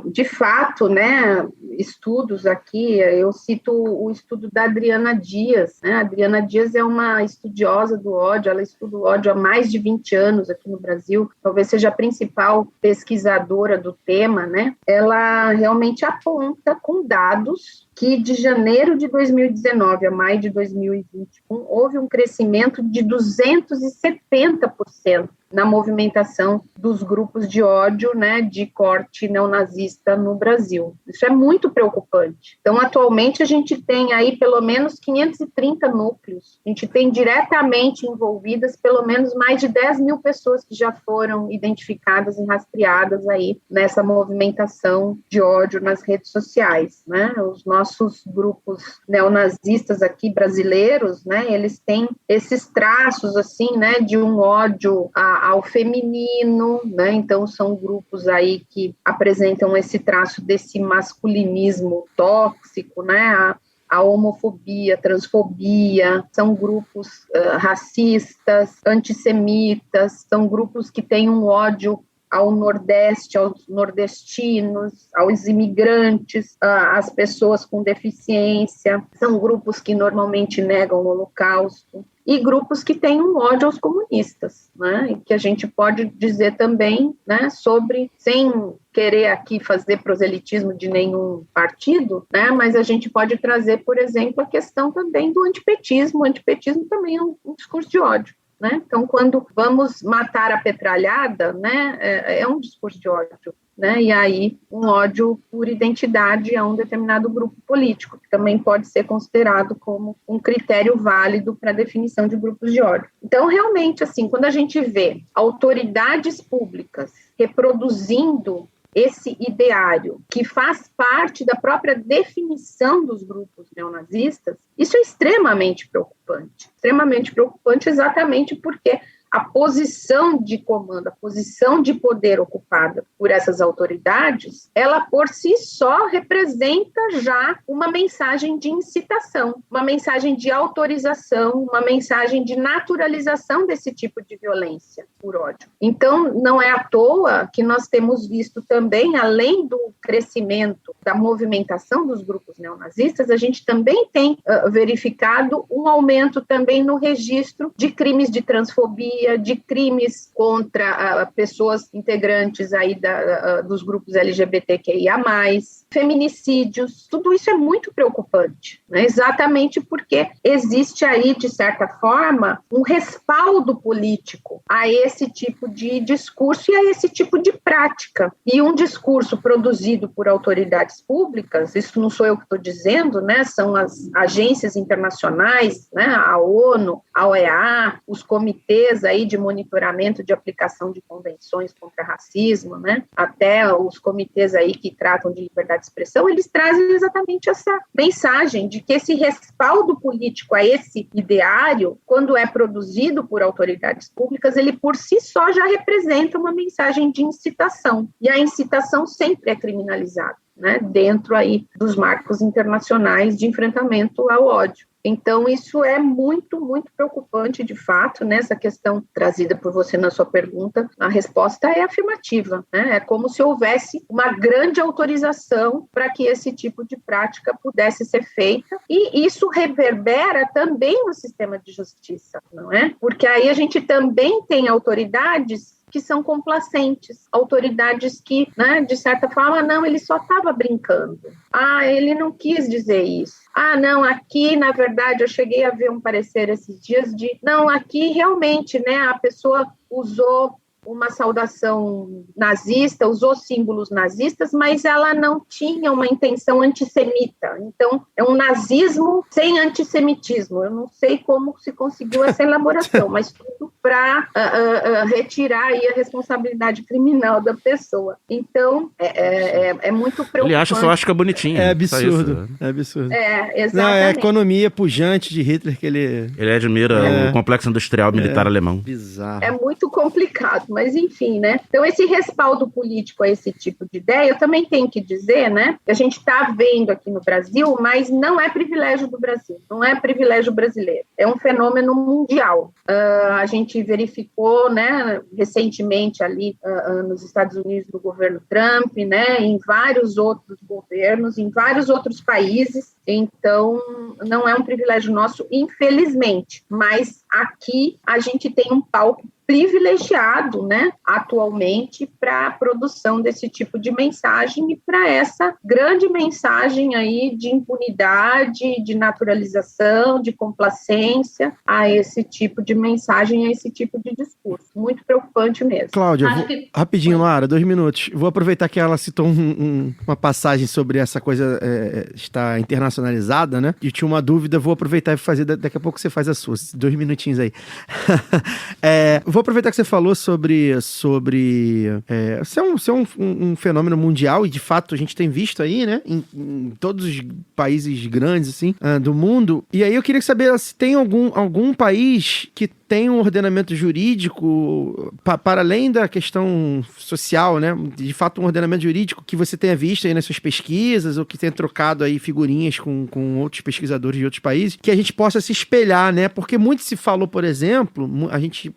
De fato, né, estudos aqui, eu cito o estudo da Adriana Dias, né? A Adriana Dias é uma estudiosa do ódio, ela estuda o ódio há mais de 20 anos aqui no Brasil, talvez seja a principal pesquisadora do tema, né? Ela realmente aponta com dados que de janeiro de 2019 a maio de 2021 houve um crescimento de 270% na movimentação dos grupos de ódio, né, de corte neonazista no Brasil. Isso é muito preocupante. Então, atualmente, a gente tem aí pelo menos 530 núcleos. A gente tem diretamente envolvidas pelo menos mais de 10 mil pessoas que já foram identificadas e rastreadas aí nessa movimentação de ódio nas redes sociais, né? Os nossos grupos neonazistas aqui brasileiros, né, eles têm esses traços, assim, né, de um ódio ao feminino, né? Então são grupos aí que apresentam esse traço desse masculinismo tóxico, né? A homofobia, transfobia, são grupos racistas, antissemitas, são grupos que têm um ódio ao Nordeste, aos nordestinos, aos imigrantes, às pessoas com deficiência, são grupos que normalmente negam o Holocausto, e grupos que têm um ódio aos comunistas, né? E que a gente pode dizer também, né, sobre, sem querer aqui fazer proselitismo de nenhum partido, né, mas a gente pode trazer, por exemplo, a questão também do antipetismo. O antipetismo também é um discurso de ódio. Né? Então, quando vamos matar a petralhada, né, é um discurso de ódio, né? E aí um ódio por identidade a um determinado grupo político, que também pode ser considerado como um critério válido para a definição de grupos de ódio. Então, realmente, assim, quando a gente vê autoridades públicas reproduzindo esse ideário, que faz parte da própria definição dos grupos neonazistas, isso é extremamente preocupante exatamente porque a posição de comando, a posição de poder ocupada por essas autoridades, ela por si só representa já uma mensagem de incitação, uma mensagem de autorização, uma mensagem de naturalização desse tipo de violência por ódio. Então, não é à toa que nós temos visto também, além do crescimento da movimentação dos grupos neonazistas, a gente também tem verificado um aumento também no registro de crimes de transfobia, de crimes contra pessoas integrantes aí dos grupos LGBTQIA+, feminicídios, tudo isso é muito preocupante, né? Exatamente porque existe aí, de certa forma, um respaldo político a esse tipo de discurso e a esse tipo de prática. E um discurso produzido por autoridades públicas, isso não sou eu que estou dizendo, né? São as agências internacionais, né? A ONU, a OEA, os comitês aí de monitoramento de aplicação de convenções contra racismo, né? Até os comitês aí que tratam de liberdade de expressão, eles trazem exatamente essa mensagem de que esse respaldo político a esse ideário, quando é produzido por autoridades públicas, ele por si só já representa uma mensagem de incitação, e a incitação sempre é criminalizada, né? Dentro aí dos marcos internacionais de enfrentamento ao ódio. Então, isso é muito, muito preocupante, de fato, né? Essa questão trazida por você na sua pergunta, a resposta é afirmativa, né? É como se houvesse uma grande autorização para que esse tipo de prática pudesse ser feita, e isso reverbera também no sistema de justiça, não é? Porque aí a gente também tem autoridades que são complacentes, autoridades que, né, de certa forma, não, ele só estava brincando. Ah, ele não quis dizer isso. Ah, não, aqui, na verdade, eu cheguei a ver um parecer esses dias de, não, aqui realmente, né, a pessoa usou uma saudação nazista, usou símbolos nazistas, mas ela não tinha uma intenção antissemita. Então, é um nazismo sem antissemitismo. Eu não sei como se conseguiu essa elaboração, mas tudo para retirar aí a responsabilidade criminal da pessoa. Então, é muito preocupante. Ele acha swastika bonitinha. É absurdo. É absurdo. Exatamente. Não, é a economia pujante de Hitler que ele... Ele admira o complexo industrial militar alemão. Bizarro. É muito complicado, mas enfim, né? Então, esse respaldo político a esse tipo de ideia, eu também tenho que dizer, né? Que a gente está vendo aqui no Brasil, mas não é privilégio do Brasil, não é privilégio brasileiro. É um fenômeno mundial. A gente verificou, né, recentemente ali nos Estados Unidos, no governo Trump, né, em vários outros governos, em vários outros países. Então, não é um privilégio nosso, infelizmente, mas aqui a gente tem um palco privilegiado, né, atualmente, para a produção desse tipo de mensagem e para essa grande mensagem aí de impunidade, de naturalização, de complacência a esse tipo de mensagem, a esse tipo de discurso. Muito preocupante mesmo. Cláudia, rapidinho, Lara, 2 minutos. Vou aproveitar que ela citou uma passagem sobre essa coisa estar internacionalizada, né? E tinha uma dúvida, vou aproveitar e fazer, daqui a pouco você faz a sua. 2 minutinhos aí. Vou aproveitar que você falou sobre ser um fenômeno mundial, e de fato a gente tem visto aí, né, em todos os países grandes, assim, do mundo. E aí eu queria saber se tem algum país que tem um ordenamento jurídico, para além da questão social, né? De fato, um ordenamento jurídico que você tenha visto aí nas suas pesquisas, ou que tenha trocado aí figurinhas com outros pesquisadores de outros países, que a gente possa se espelhar, né? Porque muito se falou, por exemplo, a gente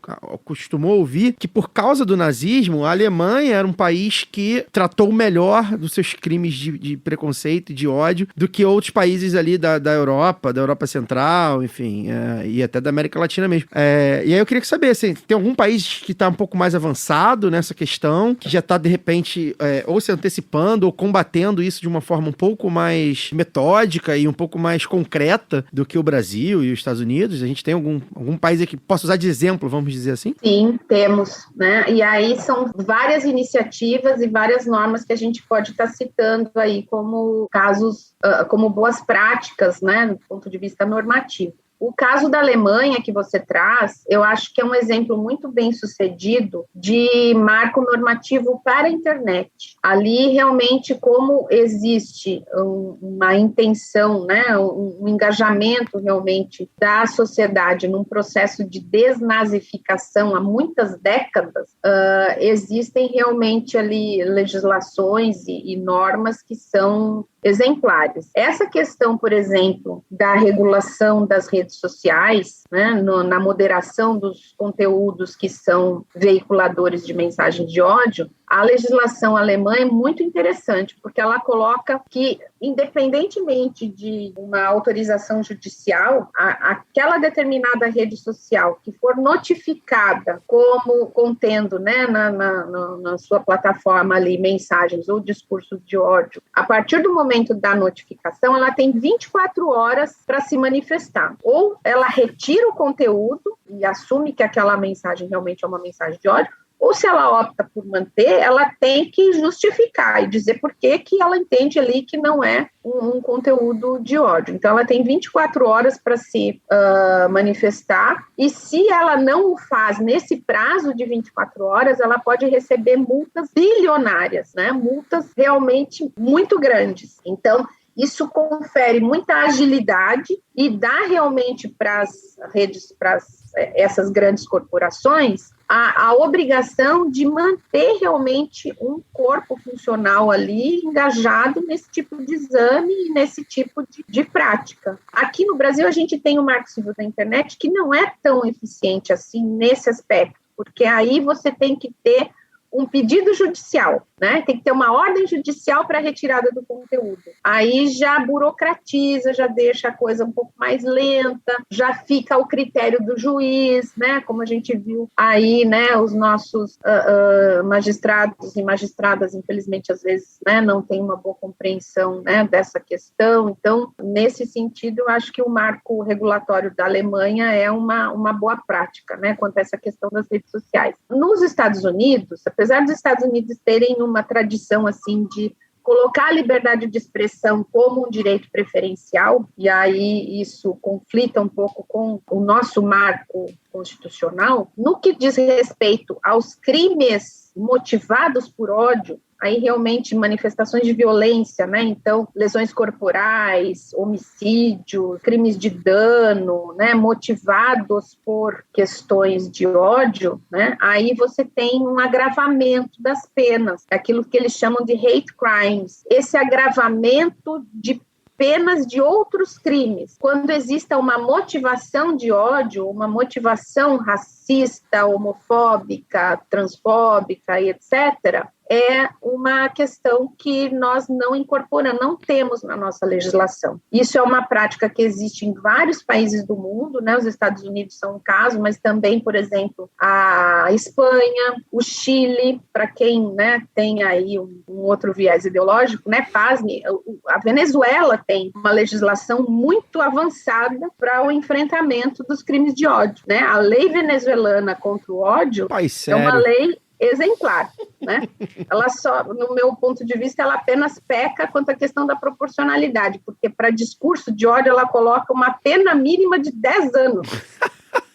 costumou ouvir que por causa do nazismo, a Alemanha era um país que tratou melhor dos seus crimes de preconceito e de ódio do que outros países ali da Europa Central, enfim, e até da América Latina mesmo. E aí eu queria saber, assim, tem algum país que está um pouco mais avançado nessa questão, que já está, de repente, ou se antecipando ou combatendo isso de uma forma um pouco mais metódica e um pouco mais concreta do que o Brasil e os Estados Unidos? A gente tem algum país aqui que possa usar de exemplo, vamos dizer assim? Sim, temos, né? E aí são várias iniciativas e várias normas que a gente pode estar citando aí como casos, como boas práticas, né, do ponto de vista normativo. O caso da Alemanha que você traz, eu acho que é um exemplo muito bem sucedido de marco normativo para a internet. Ali, realmente, como existe uma intenção, né, um engajamento, realmente, da sociedade num processo de desnazificação há muitas décadas, existem realmente ali legislações e normas que são exemplares. Essa questão, por exemplo, da regulação das redes sociais, né, na moderação dos conteúdos que são veiculadores de mensagens de ódio, a legislação alemã é muito interessante, porque ela coloca que, independentemente de uma autorização judicial, aquela determinada rede social que for notificada como contendo, né, na sua plataforma ali mensagens ou discursos de ódio, a partir do momento da notificação, ela tem 24 horas para se manifestar. Ou ela retira o conteúdo e assume que aquela mensagem realmente é uma mensagem de ódio, ou se ela opta por manter, ela tem que justificar e dizer por que ela entende ali que não é um conteúdo de ódio. Então, ela tem 24 horas para se manifestar, e se ela não o faz nesse prazo de 24 horas, ela pode receber multas bilionárias, né? Multas realmente muito grandes. Então, isso confere muita agilidade e dá realmente para as redes, para essas grandes corporações, a obrigação de manter realmente um corpo funcional ali engajado nesse tipo de exame e nesse tipo de prática. Aqui no Brasil, a gente tem o Marco Civil da Internet, que não é tão eficiente assim nesse aspecto, porque aí você tem que ter um pedido judicial né? Tem que ter uma ordem judicial para retirada do conteúdo. Aí já burocratiza, já deixa a coisa um pouco mais lenta, já fica ao critério do juiz, né? Como a gente viu aí, né? Os nossos magistrados e magistradas, infelizmente, às vezes, né, não têm uma boa compreensão, né, dessa questão. Então, nesse sentido, eu acho que o marco regulatório da Alemanha é uma boa prática, né, quanto a essa questão das redes sociais. Nos Estados Unidos, apesar dos Estados Unidos terem uma tradição, assim, de colocar a liberdade de expressão como um direito preferencial, e aí isso conflita um pouco com o nosso marco constitucional, no que diz respeito aos crimes motivados por ódio, aí realmente manifestações de violência, né? Então, lesões corporais, homicídio, crimes de dano, né? Motivados por questões de ódio, né? Aí você tem um agravamento das penas, aquilo que eles chamam de hate crimes. Esse agravamento de penas de outros crimes. Quando exista uma motivação de ódio, uma motivação racista, homofóbica, transfóbica e etc., é uma questão que nós não incorporamos, não temos na nossa legislação. Isso é uma prática que existe em vários países do mundo, né? Os Estados Unidos são um caso, mas também, por exemplo, a Espanha, o Chile, para quem, né, tem aí um outro viés ideológico, né? Pasme, a Venezuela tem uma legislação muito avançada para o enfrentamento dos crimes de ódio, né? A lei venezuelana contra o ódio é uma lei exemplar, né? Ela só, no meu ponto de vista, ela apenas peca quanto à questão da proporcionalidade, porque para discurso de ódio ela coloca uma pena mínima de 10 anos.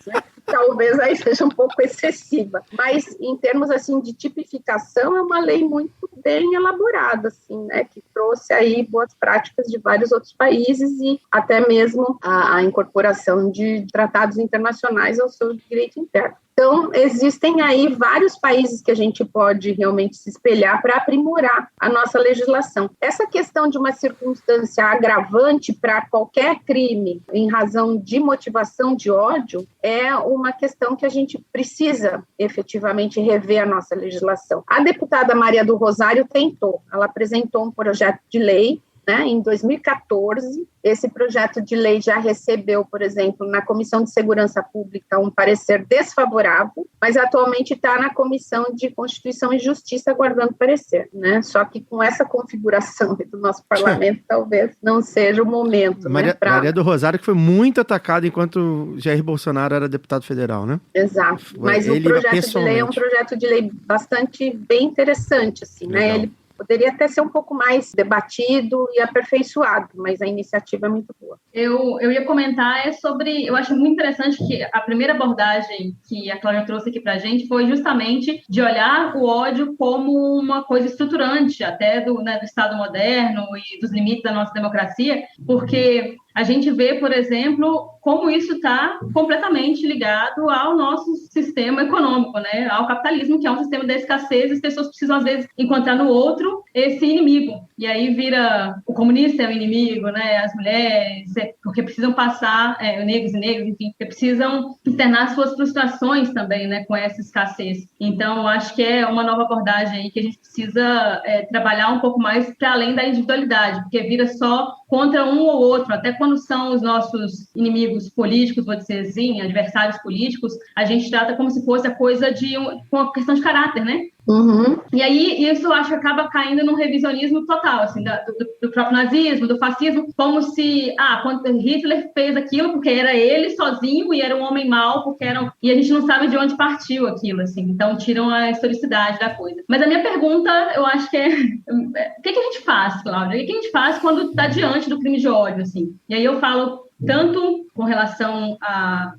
Né? Talvez aí seja um pouco excessiva, mas em termos assim de tipificação é uma lei muito bem elaborada, assim, né, que trouxe aí boas práticas de vários outros países e até mesmo a incorporação de tratados internacionais ao seu direito interno. Então, existem aí vários países que a gente pode realmente se espelhar para aprimorar a nossa legislação. Essa questão de uma circunstância agravante para qualquer crime em razão de motivação de ódio é uma questão que a gente precisa efetivamente rever a nossa legislação. A deputada Maria do Rosário tentou, ela apresentou um projeto de lei, né, em 2014, esse projeto de lei já recebeu, por exemplo, na Comissão de Segurança Pública um parecer desfavorável, mas atualmente está na Comissão de Constituição e Justiça aguardando parecer, né? Só que com essa configuração do nosso parlamento, talvez não seja o momento. Maria do Rosário, que foi muito atacada enquanto Jair Bolsonaro era deputado federal, né? Exato, mas o projeto de lei é um projeto de lei bastante bem interessante, assim, né? Ele poderia até ser um pouco mais debatido e aperfeiçoado, mas a iniciativa é muito boa. Eu ia comentar sobre... Eu acho muito interessante que a primeira abordagem que a Cláudia trouxe aqui para a gente foi justamente de olhar o ódio como uma coisa estruturante até do Estado moderno e dos limites da nossa democracia, porque a gente vê, por exemplo, como isso está completamente ligado ao nosso sistema econômico, né? Ao capitalismo, que é um sistema da escassez, as pessoas precisam, às vezes, encontrar no outro esse inimigo. E aí vira o comunista é o inimigo, né? As mulheres, porque precisam passar, negros e negros, enfim, porque precisam externar suas frustrações também, né? Com essa escassez. Então, acho que é uma nova abordagem aí que a gente precisa trabalhar um pouco mais para além da individualidade, porque vira só contra um ou outro, até quando são os nossos inimigos políticos, vou dizer assim, adversários políticos, a gente trata como se fosse a coisa de uma questão de caráter, né? Uhum. E aí, isso eu acho que acaba caindo num revisionismo total, assim, do próprio nazismo, do fascismo, como se, quando Hitler fez aquilo porque era ele sozinho e era um homem mau, e a gente não sabe de onde partiu aquilo, assim, então tiram a historicidade da coisa. Mas a minha pergunta, eu acho que o que a gente faz, Cláudia? O que a gente faz quando está diante do crime de ódio, assim? E aí eu falo tanto com relação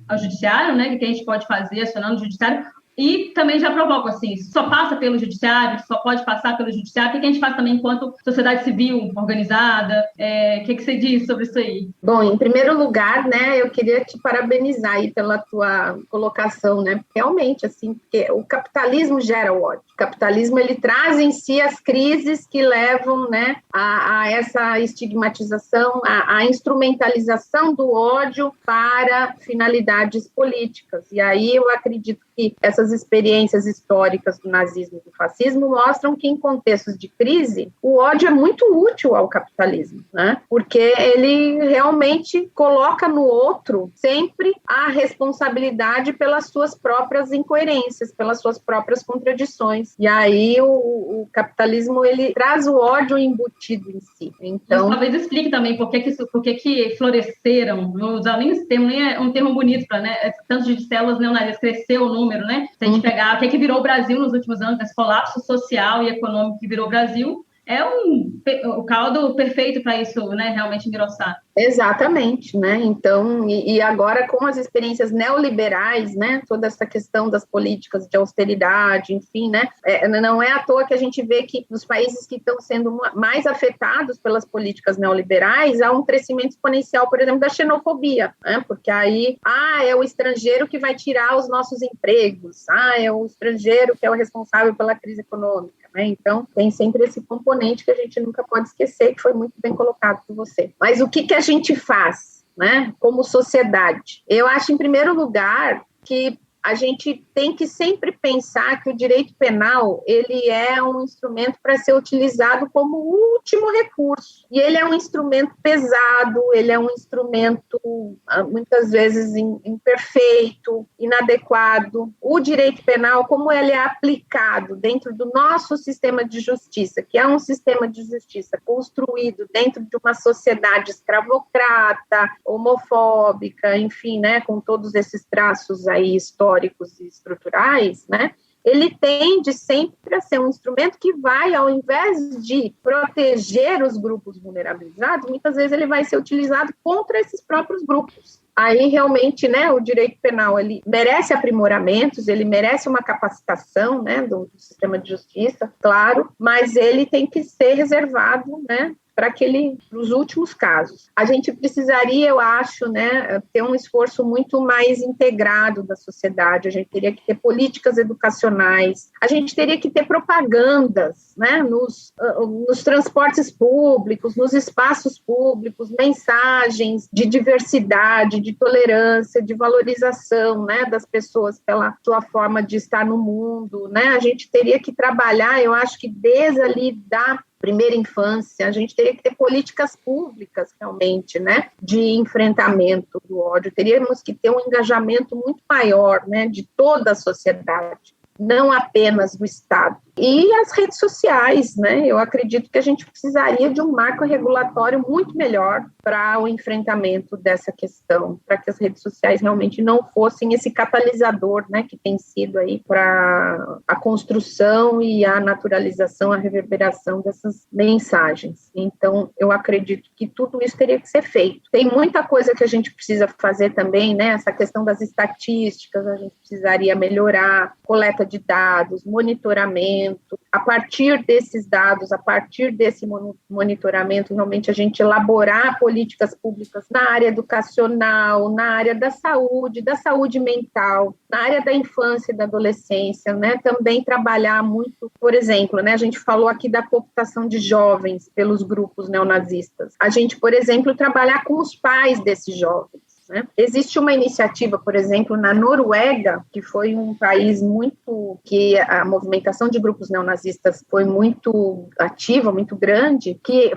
ao judiciário, né, que a gente pode fazer acionando o judiciário, e também já provoco, assim, só passa pelo judiciário, só pode passar pelo judiciário. O que a gente faz também enquanto sociedade civil organizada? O que você diz sobre isso aí? Bom, em primeiro lugar, né, eu queria te parabenizar aí pela tua colocação, né? Realmente, assim, porque o capitalismo gera o ódio. O capitalismo, ele traz em si as crises que levam, né, a essa estigmatização, a instrumentalização do ódio para finalidades políticas. E aí eu acredito que que essas experiências históricas do nazismo e do fascismo mostram que, em contextos de crise, o ódio é muito útil ao capitalismo, né? Porque ele realmente coloca no outro sempre a responsabilidade pelas suas próprias incoerências, pelas suas próprias contradições. E aí o capitalismo, ele traz o ódio embutido em si. Então, mas talvez explique também por que floresceram, não vou usar nem esse termo, nem é um termo bonito para, né, tanto de células neonazistas, cresceu o número, né? Se a gente pegar o que virou o Brasil nos últimos anos, esse colapso social e econômico que virou o Brasil, é o caldo perfeito para isso, né, realmente engrossar. Exatamente, né? Então, e agora com as experiências neoliberais, né? Toda essa questão das políticas de austeridade, enfim, né? Não é à toa que a gente vê que nos países que estão sendo mais afetados pelas políticas neoliberais, há um crescimento exponencial, por exemplo, da xenofobia, né? Porque aí, é o estrangeiro que vai tirar os nossos empregos, é o estrangeiro que é o responsável pela crise econômica, né? Então, tem sempre esse componente que a gente nunca pode esquecer, que foi muito bem colocado por você. Mas o que a gente faz, né, como sociedade? Eu acho, em primeiro lugar, que a gente tem que sempre pensar que o direito penal, ele é um instrumento para ser utilizado como último recurso. E ele é um instrumento pesado, ele é um instrumento, muitas vezes, imperfeito, inadequado. O direito penal, como ele é aplicado dentro do nosso sistema de justiça, que é um sistema de justiça construído dentro de uma sociedade escravocrata, homofóbica, enfim, né, com todos esses traços aí históricos e estruturais, né? Ele tende sempre a ser um instrumento que vai, ao invés de proteger os grupos vulnerabilizados, muitas vezes ele vai ser utilizado contra esses próprios grupos. Aí, realmente, né, o direito penal, ele merece aprimoramentos, ele merece uma capacitação, né, do sistema de justiça, claro, mas ele tem que ser reservado, né, para os últimos casos. A gente precisaria, eu acho, né, ter um esforço muito mais integrado da sociedade, a gente teria que ter políticas educacionais, a gente teria que ter propagandas, né, nos transportes públicos, nos espaços públicos, mensagens de diversidade, de tolerância, de valorização, né, das pessoas pela sua forma de estar no mundo, né, a gente teria que trabalhar, eu acho que desde ali da primeira infância, a gente teria que ter políticas públicas, realmente, né, de enfrentamento do ódio, teríamos que ter um engajamento muito maior, né, de toda a sociedade, não apenas do Estado. E as redes sociais, né? Eu acredito que a gente precisaria de um marco regulatório muito melhor para o enfrentamento dessa questão, para que as redes sociais realmente não fossem esse catalisador, né, que tem sido aí para a construção e a naturalização, a reverberação dessas mensagens. Então, eu acredito que tudo isso teria que ser feito. Tem muita coisa que a gente precisa fazer também, né? Essa questão das estatísticas, a gente precisaria melhorar, coleta de dados, monitoramento. A partir desses dados, a partir desse monitoramento, realmente a gente elaborar políticas públicas na área educacional, na área da saúde mental, na área da infância e da adolescência, né? Também trabalhar muito, por exemplo, né? A gente falou aqui da cooptação de jovens pelos grupos neonazistas. A gente, por exemplo, trabalhar com os pais desses jovens. Existe uma iniciativa, por exemplo, na Noruega, que foi um país que a movimentação de grupos neonazistas foi muito ativa, muito grande, que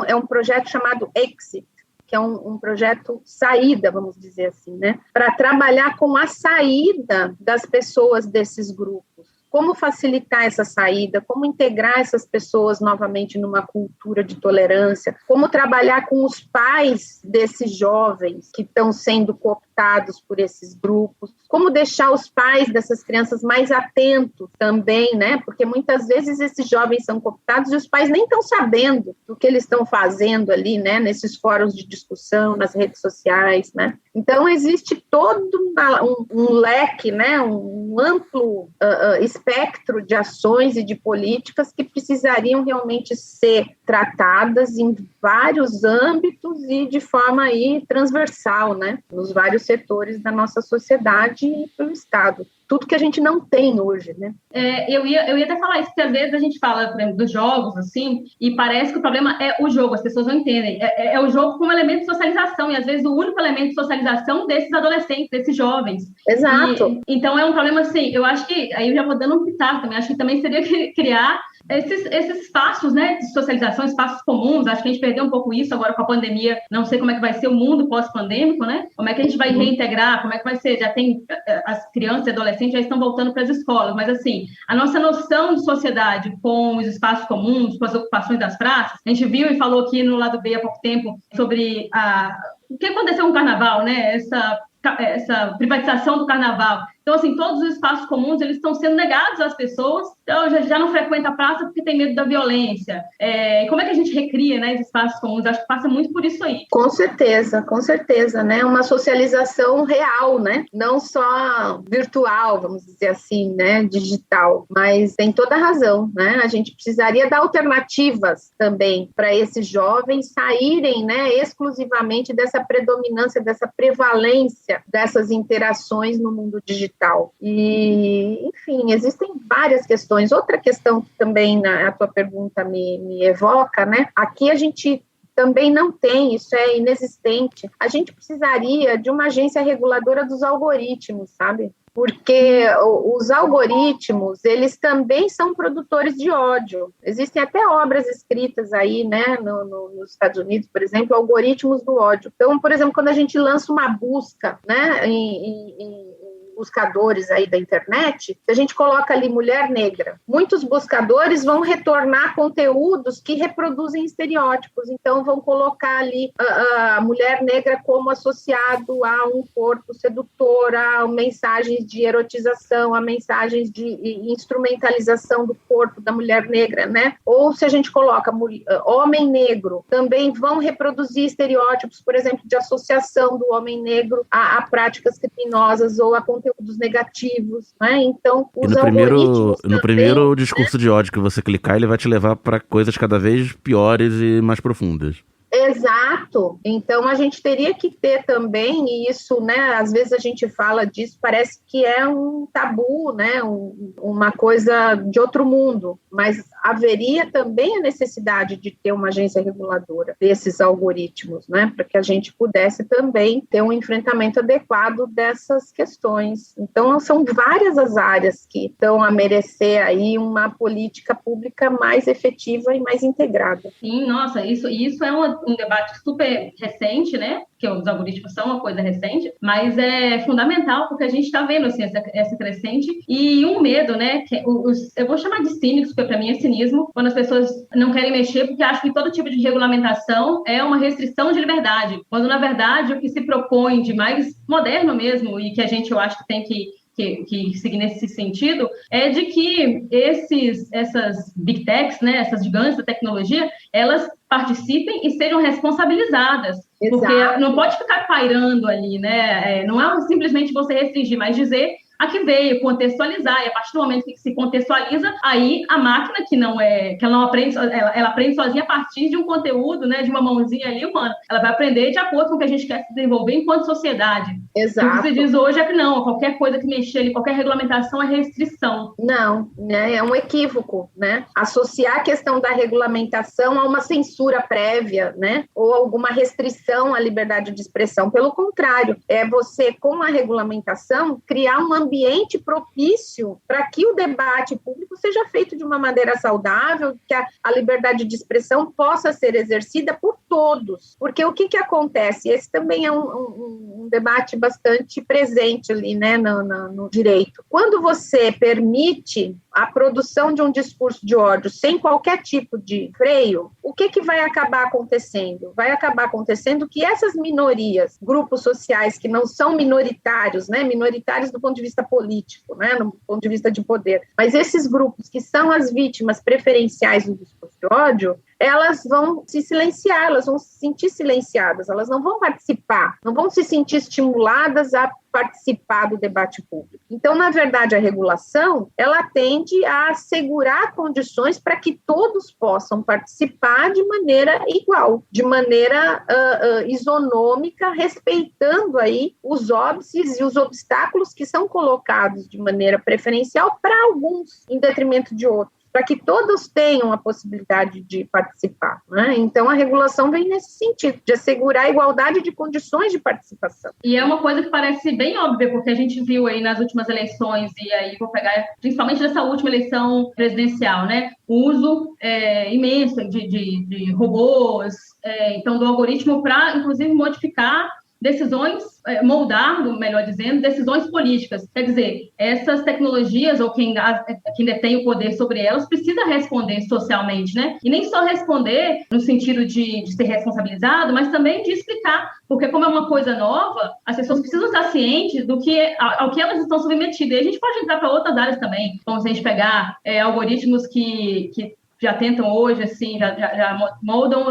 é um projeto chamado Exit, que é um projeto saída, vamos dizer assim, né, para trabalhar com a saída das pessoas desses grupos. Como facilitar essa saída, como integrar essas pessoas novamente numa cultura de tolerância, como trabalhar com os pais desses jovens que estão sendo cooptados por esses grupos, como deixar os pais dessas crianças mais atentos também, né? Porque muitas vezes esses jovens são cooptados e os pais nem estão sabendo do que eles estão fazendo ali, né? Nesses fóruns de discussão, nas redes sociais, né? Então, existe todo um leque, né? Um amplo espectro de ações e de políticas que precisariam realmente ser tratadas em vários âmbitos e de forma aí transversal, né, nos vários setores da nossa sociedade e pelo Estado. tudo que a gente não tem hoje, né? Eu ia até falar isso, porque às vezes a gente fala, por exemplo, dos jogos, assim, e parece que o problema é o jogo, as pessoas não entendem. É o jogo como elemento de socialização, e às vezes o único elemento de socialização desses adolescentes, desses jovens. Exato. Então é um problema, assim, eu acho que, aí eu já vou dando um pitaco também, acho que também seria criar esses espaços, né, de socialização, espaços comuns. Acho que a gente perdeu um pouco isso agora com a pandemia. Não sei como é que vai ser o mundo pós-pandêmico, né? Como é que a gente vai reintegrar, como é que vai ser? Já tem, as crianças e adolescentes já estão voltando para as escolas, mas assim, a nossa noção de sociedade com os espaços comuns, com as ocupações das praças, a gente viu e falou aqui no Lado B há pouco tempo sobre o que aconteceu com o carnaval, né? Essa privatização do carnaval. Então, assim, todos os espaços comuns, eles estão sendo negados às pessoas. Então, já não frequenta a praça porque tem medo da violência. Como é que a gente recria, né, esses espaços comuns? Acho que passa muito por isso aí. Com certeza, né? Uma socialização real, né? Não só virtual, vamos dizer assim, né? Digital. Mas tem toda a razão, né? A gente precisaria dar alternativas também para esses jovens saírem, né, exclusivamente dessa predominância, dessa prevalência dessas interações no mundo digital. E, enfim, existem várias questões. Outra questão que também a tua pergunta me evoca, né? Aqui a gente também não tem, isso é inexistente. A gente precisaria de uma agência reguladora dos algoritmos, sabe? Porque os algoritmos, eles também são produtores de ódio. Existem até obras escritas aí, né, nos Estados Unidos, por exemplo, algoritmos do ódio. Então, por exemplo, quando a gente lança uma busca, né, em buscadores aí da internet, se a gente coloca ali mulher negra, muitos buscadores vão retornar conteúdos que reproduzem estereótipos, então vão colocar ali a mulher negra como associado a um corpo sedutor, a mensagens de erotização, a mensagens de instrumentalização do corpo da mulher negra, né? Ou se a gente coloca homem negro, também vão reproduzir estereótipos, por exemplo, de associação do homem negro a práticas criminosas ou a conteúdos negativos, né? Então, os algoritmos no primeiro discurso de ódio que você clicar, ele vai te levar para coisas cada vez piores e mais profundas. Exato. Então, a gente teria que ter também, e isso, né, às vezes a gente fala disso, parece que é um tabu, né, uma coisa de outro mundo, mas haveria também a necessidade de ter uma agência reguladora desses algoritmos, né, para que a gente pudesse também ter um enfrentamento adequado dessas questões. Então, são várias as áreas que estão a merecer aí uma política pública mais efetiva e mais integrada. Sim, nossa, isso é um debate super recente, né? Que os algoritmos são uma coisa recente, mas é fundamental porque a gente está vendo assim, essa crescente e um medo, né? Que eu vou chamar de cínicos, porque para mim é cinismo, quando as pessoas não querem mexer porque acham que todo tipo de regulamentação é uma restrição de liberdade, quando na verdade o que se propõe de mais moderno mesmo e que eu acho que tem que seguir nesse sentido, é de que essas big techs, né, essas gigantes da tecnologia, elas participem e sejam responsabilizadas. Exato. Porque não pode ficar pairando ali, né? Não é simplesmente você restringir, mas dizer a que veio, contextualizar, e a partir do momento que se contextualiza, aí a máquina que ela não aprende, ela aprende sozinha a partir de um conteúdo, né, de uma mãozinha ali humana. Ela vai aprender de acordo com o que a gente quer se desenvolver enquanto sociedade. Exato. O que se diz hoje é que não, qualquer coisa que mexer ali, qualquer regulamentação é restrição. Não, né, é um equívoco, né? Associar a questão da regulamentação a uma censura prévia, né, ou alguma restrição à liberdade de expressão. Pelo contrário, é você, com a regulamentação, criar um ambiente propício para que o debate público seja feito de uma maneira saudável, que a liberdade de expressão possa ser exercida por todos. Porque o que acontece? Esse também é um debate bastante presente ali, né, no direito. Quando você permite a produção de um discurso de ódio sem qualquer tipo de freio, o que vai acabar acontecendo? Vai acabar acontecendo que essas minorias, grupos sociais que não são minoritários, né, minoritários do ponto de vista político, né, no ponto de vista de poder, mas esses grupos que são as vítimas preferenciais do discurso de ódio, elas vão se silenciar, elas vão se sentir silenciadas, elas não vão participar, não vão se sentir estimuladas a participar do debate público. Então, na verdade, a regulação, ela tende a assegurar condições para que todos possam participar de maneira igual, de maneira isonômica, respeitando aí os óbices e os obstáculos que são colocados de maneira preferencial para alguns, em detrimento de outros, para que todos tenham a possibilidade de participar, né? Então, a regulação vem nesse sentido, de assegurar a igualdade de condições de participação. E é uma coisa que parece bem óbvia, porque a gente viu aí nas últimas eleições, e aí vou pegar principalmente nessa última eleição presidencial, né? O uso imenso de robôs, então do algoritmo para, inclusive, modificar decisões, moldar, melhor dizendo, decisões políticas. Quer dizer, essas tecnologias, ou quem detém o poder sobre elas, precisa responder socialmente, né? E nem só responder no sentido de ser responsabilizado, mas também de explicar, porque como é uma coisa nova, as pessoas precisam estar cientes ao que elas estão submetidas. E a gente pode entrar para outras áreas também, como se a gente pegar algoritmos que já tentam hoje, assim, já moldam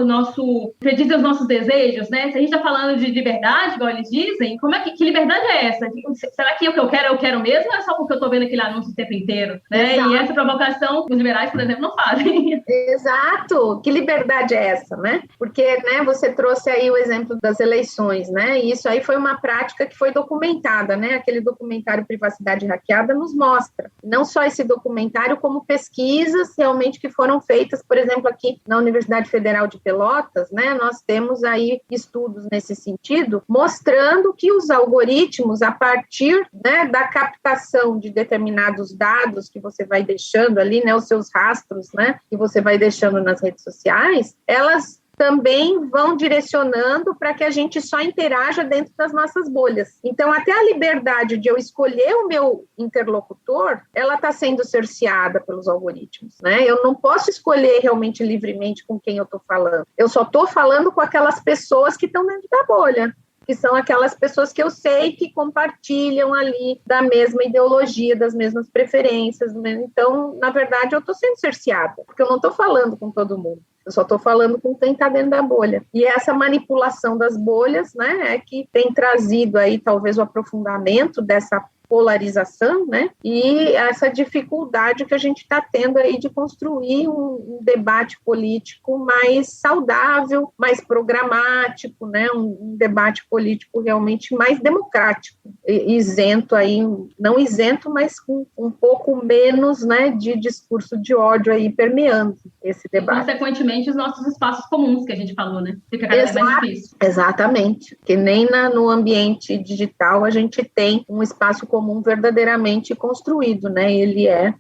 predizem os nossos desejos, né? Se a gente está falando de liberdade, igual eles dizem, que liberdade é essa? Será que o que eu quero mesmo, ou é só porque eu estou vendo aquele anúncio o tempo inteiro? Né? E essa provocação, os liberais, por exemplo, não fazem. Exato! Que liberdade é essa, né? Porque, né, você trouxe aí o exemplo das eleições, né? E isso aí foi uma prática que foi documentada, né? Aquele documentário Privacidade Hackeada nos mostra. Não só esse documentário, como pesquisas realmente que foram feitas, por exemplo, aqui na Universidade Federal de Pelotas, né, nós temos aí estudos nesse sentido, mostrando que os algoritmos, a partir, né, da captação de determinados dados que você vai deixando ali, né, os seus rastros, né, que você vai deixando nas redes sociais, elas também vão direcionando para que a gente só interaja dentro das nossas bolhas. Então, até a liberdade de eu escolher o meu interlocutor, ela está sendo cerceada pelos algoritmos, né? Eu não posso escolher realmente livremente com quem eu estou falando. Eu só estou falando com aquelas pessoas que estão dentro da bolha, que são aquelas pessoas que eu sei que compartilham ali da mesma ideologia, das mesmas preferências. Então, na verdade, eu estou sendo cerceada, porque eu não estou falando com todo mundo. Eu só estou falando com quem está dentro da bolha. E essa manipulação das bolhas, né, é que tem trazido aí talvez o aprofundamento dessa polarização, né, e essa dificuldade que a gente está tendo aí de construir um debate político mais saudável, mais programático, né, um debate político realmente mais democrático, isento aí, não isento, mas com um pouco menos, né, de discurso de ódio aí permeando esse debate. Consequentemente, os nossos espaços comuns que a gente falou, né, fica cada vez mais difícil. Exatamente, que nem no ambiente digital a gente tem um espaço comum verdadeiramente construído, né? Ele é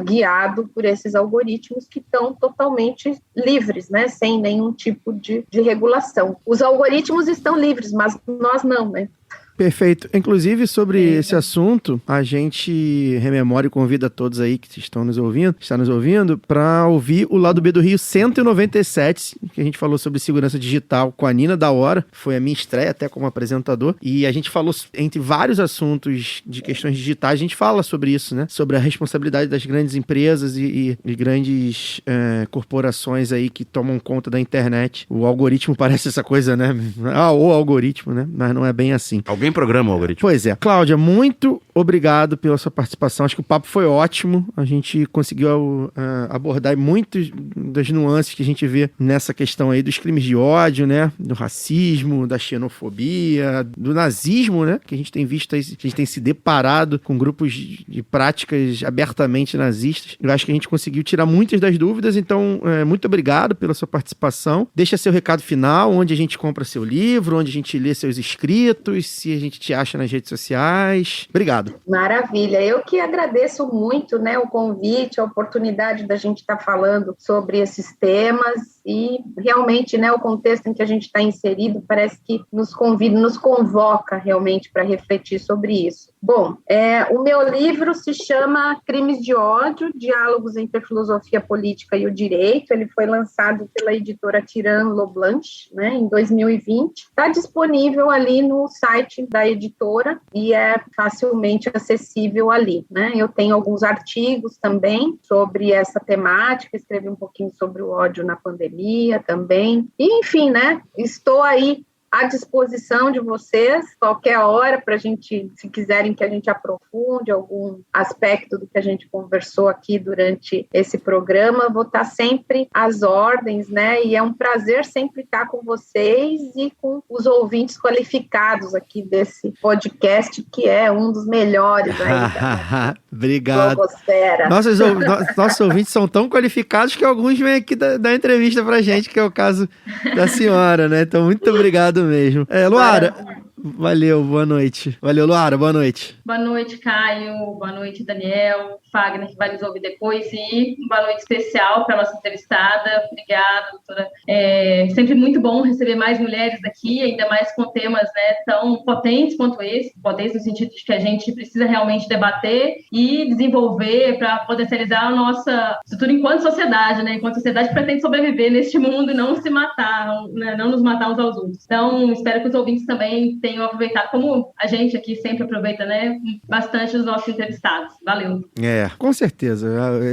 guiado por esses algoritmos que estão totalmente livres, né? Sem nenhum tipo de regulação. Os algoritmos estão livres, mas nós não, né? Perfeito. Inclusive, sobre esse assunto, a gente rememora e convida todos aí que estão nos ouvindo, para ouvir o Lado B do Rio 197, que a gente falou sobre segurança digital com a Nina da Hora. Foi a minha estreia até como apresentador. E a gente falou, entre vários assuntos de questões digitais, a gente fala sobre isso, né? Sobre a responsabilidade das grandes empresas e grandes corporações aí que tomam conta da internet. O algoritmo parece essa coisa, né? O algoritmo, né? Mas não é bem assim. Alguém programa o algoritmo. Pois é. Cláudia, muito obrigado pela sua participação. Acho que o papo foi ótimo. A gente conseguiu abordar muitas das nuances que a gente vê nessa questão aí dos crimes de ódio, né? Do racismo, da xenofobia, do nazismo, né? Que a gente tem visto aí, que a gente tem se deparado com grupos de práticas abertamente nazistas. Eu acho que a gente conseguiu tirar muitas das dúvidas, então muito obrigado pela sua participação. Deixa seu recado final, onde a gente compra seu livro, onde a gente lê seus escritos, se a gente te acha nas redes sociais. Obrigado. Maravilha. Eu que agradeço muito, né, o convite, a oportunidade da gente estar falando sobre esses temas e realmente, né, o contexto em que a gente está inserido parece que nos convida, nos convoca realmente para refletir sobre isso. Bom, o meu livro se chama Crimes de Ódio, Diálogos entre a Filosofia Política e o Direito. Ele foi lançado pela editora Tirant Loblanche, né, em 2020. Está disponível ali no site da editora e é facilmente acessível ali, né? Eu tenho alguns artigos também sobre essa temática, escrevi um pouquinho sobre o ódio na pandemia também. E, enfim, né? Estou aí à disposição de vocês, qualquer hora, para a gente, se quiserem que a gente aprofunde algum aspecto do que a gente conversou aqui durante esse programa, vou estar sempre às ordens, né? E é um prazer sempre estar com vocês e com os ouvintes qualificados aqui desse podcast, que é um dos melhores aí. Obrigado. Nossos ouvintes são tão qualificados que alguns vêm aqui dar entrevista pra gente, que é o caso da senhora, né? Então, muito obrigado mesmo. Luara, valeu, boa noite. Valeu, Luara, boa noite. Boa noite, Caio. Boa noite, Daniel, Fagner, que vai nos ouvir depois. E boa noite especial para a nossa entrevistada. Obrigada, doutora. É sempre muito bom receber mais mulheres aqui, ainda mais com temas, né, tão potentes quanto esse. Potentes no sentido de que a gente precisa realmente debater e desenvolver para potencializar a nossa estrutura enquanto sociedade, né? Enquanto sociedade pretende sobreviver neste mundo e não se matar, né? Não nos matar uns aos outros. Então, espero que os ouvintes também tenham aproveitado, como a gente aqui sempre aproveita, né, bastante os nossos entrevistados. Valeu. Com certeza.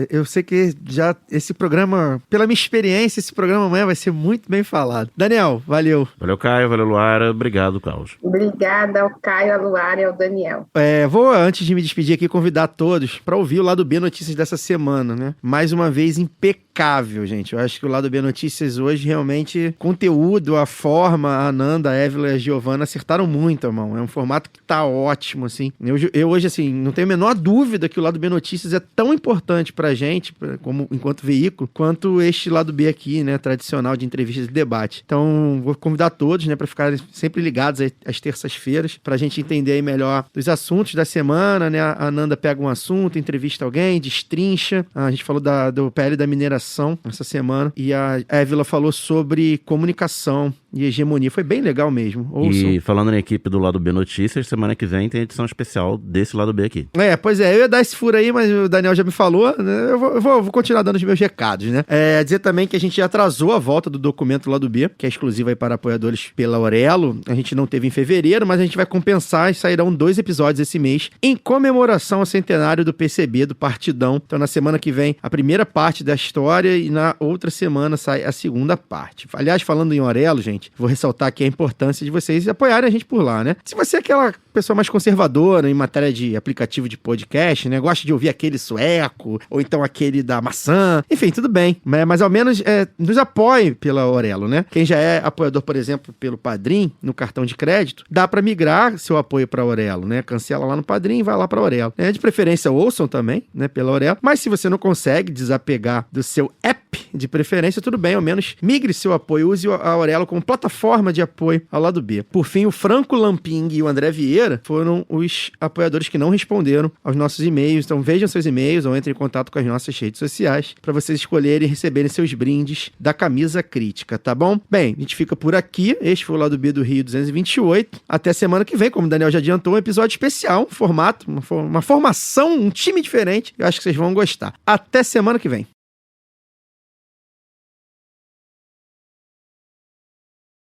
Eu sei que já esse programa, pela minha experiência, esse programa amanhã vai ser muito bem falado. Daniel, valeu. Valeu, Caio. Valeu, Luara. Obrigado, Carlos. Obrigada ao Caio, à Luara e ao Daniel. Vou, antes de me despedir aqui, convidar todos para ouvir o Lado B Notícias dessa semana, né? Mais uma vez, impecável, gente. Eu acho que o Lado B Notícias hoje, realmente, conteúdo, a forma, a Ananda, a Évila e a Giovana acertaram muito, irmão. É um formato que tá ótimo, assim. Eu hoje, assim, não tenho a menor dúvida que o Lado B Notícias é tão importante pra gente, como enquanto veículo, quanto este Lado B aqui, né, tradicional de entrevistas e debate. Então, vou convidar todos, né, pra ficarem sempre ligados às terças-feiras, pra gente entender aí melhor os assuntos da semana, né? A Ananda pega um assunto, entrevista alguém, destrincha. A gente falou do PL da mineração essa semana, e a Évila falou sobre comunicação e hegemonia. Foi bem legal mesmo. Ouçam. E falando na equipe do Lado B Notícias, semana que vem tem edição especial desse Lado B aqui. Pois é, eu ia dar esse furo aí, mas o Daniel já me falou, né? Eu vou continuar dando os meus recados, né? Dizer também que a gente atrasou a volta do documento Lado B, que é exclusivo aí para apoiadores pela Aurelo. A gente não teve em fevereiro, mas a gente vai compensar e sairão 2 episódios esse mês em comemoração ao centenário do PCB, do Partidão. Então, na semana que vem, a primeira parte da história e na outra semana sai a segunda parte. Aliás, falando em Aurelo, gente, vou ressaltar aqui a importância de vocês apoiarem a gente por lá, né? Se você é aquela pessoa mais conservadora em matéria de aplicativo de podcast, né? Gosta de ouvir aquele sueco, ou então aquele da maçã, enfim, tudo bem. Mas ao menos nos apoie pela Aurelo, né? Quem já é apoiador, por exemplo, pelo Padrim, no cartão de crédito, dá pra migrar seu apoio pra Aurelo, né? Cancela lá no Padrim e vai lá pra Aurelo. De preferência, ouçam também, né? Pela Aurelo. Mas se você não consegue desapegar do seu app de preferência, tudo bem, ao menos migre seu apoio, use a Aurelo como plataforma de apoio ao Lado B. Por fim, o Franco Lamping e o André Vieira foram os apoiadores que não responderam aos nossos e-mails. Então vejam seus e-mails ou entrem em contato com as nossas redes sociais para vocês escolherem e receberem seus brindes da camisa crítica, tá bom? Bem, a gente fica por aqui. Este foi o Lado B do Rio 228. Até semana que vem, como o Daniel já adiantou, um episódio especial, um formato, uma formação, um time diferente. Eu acho que vocês vão gostar. Até semana que vem.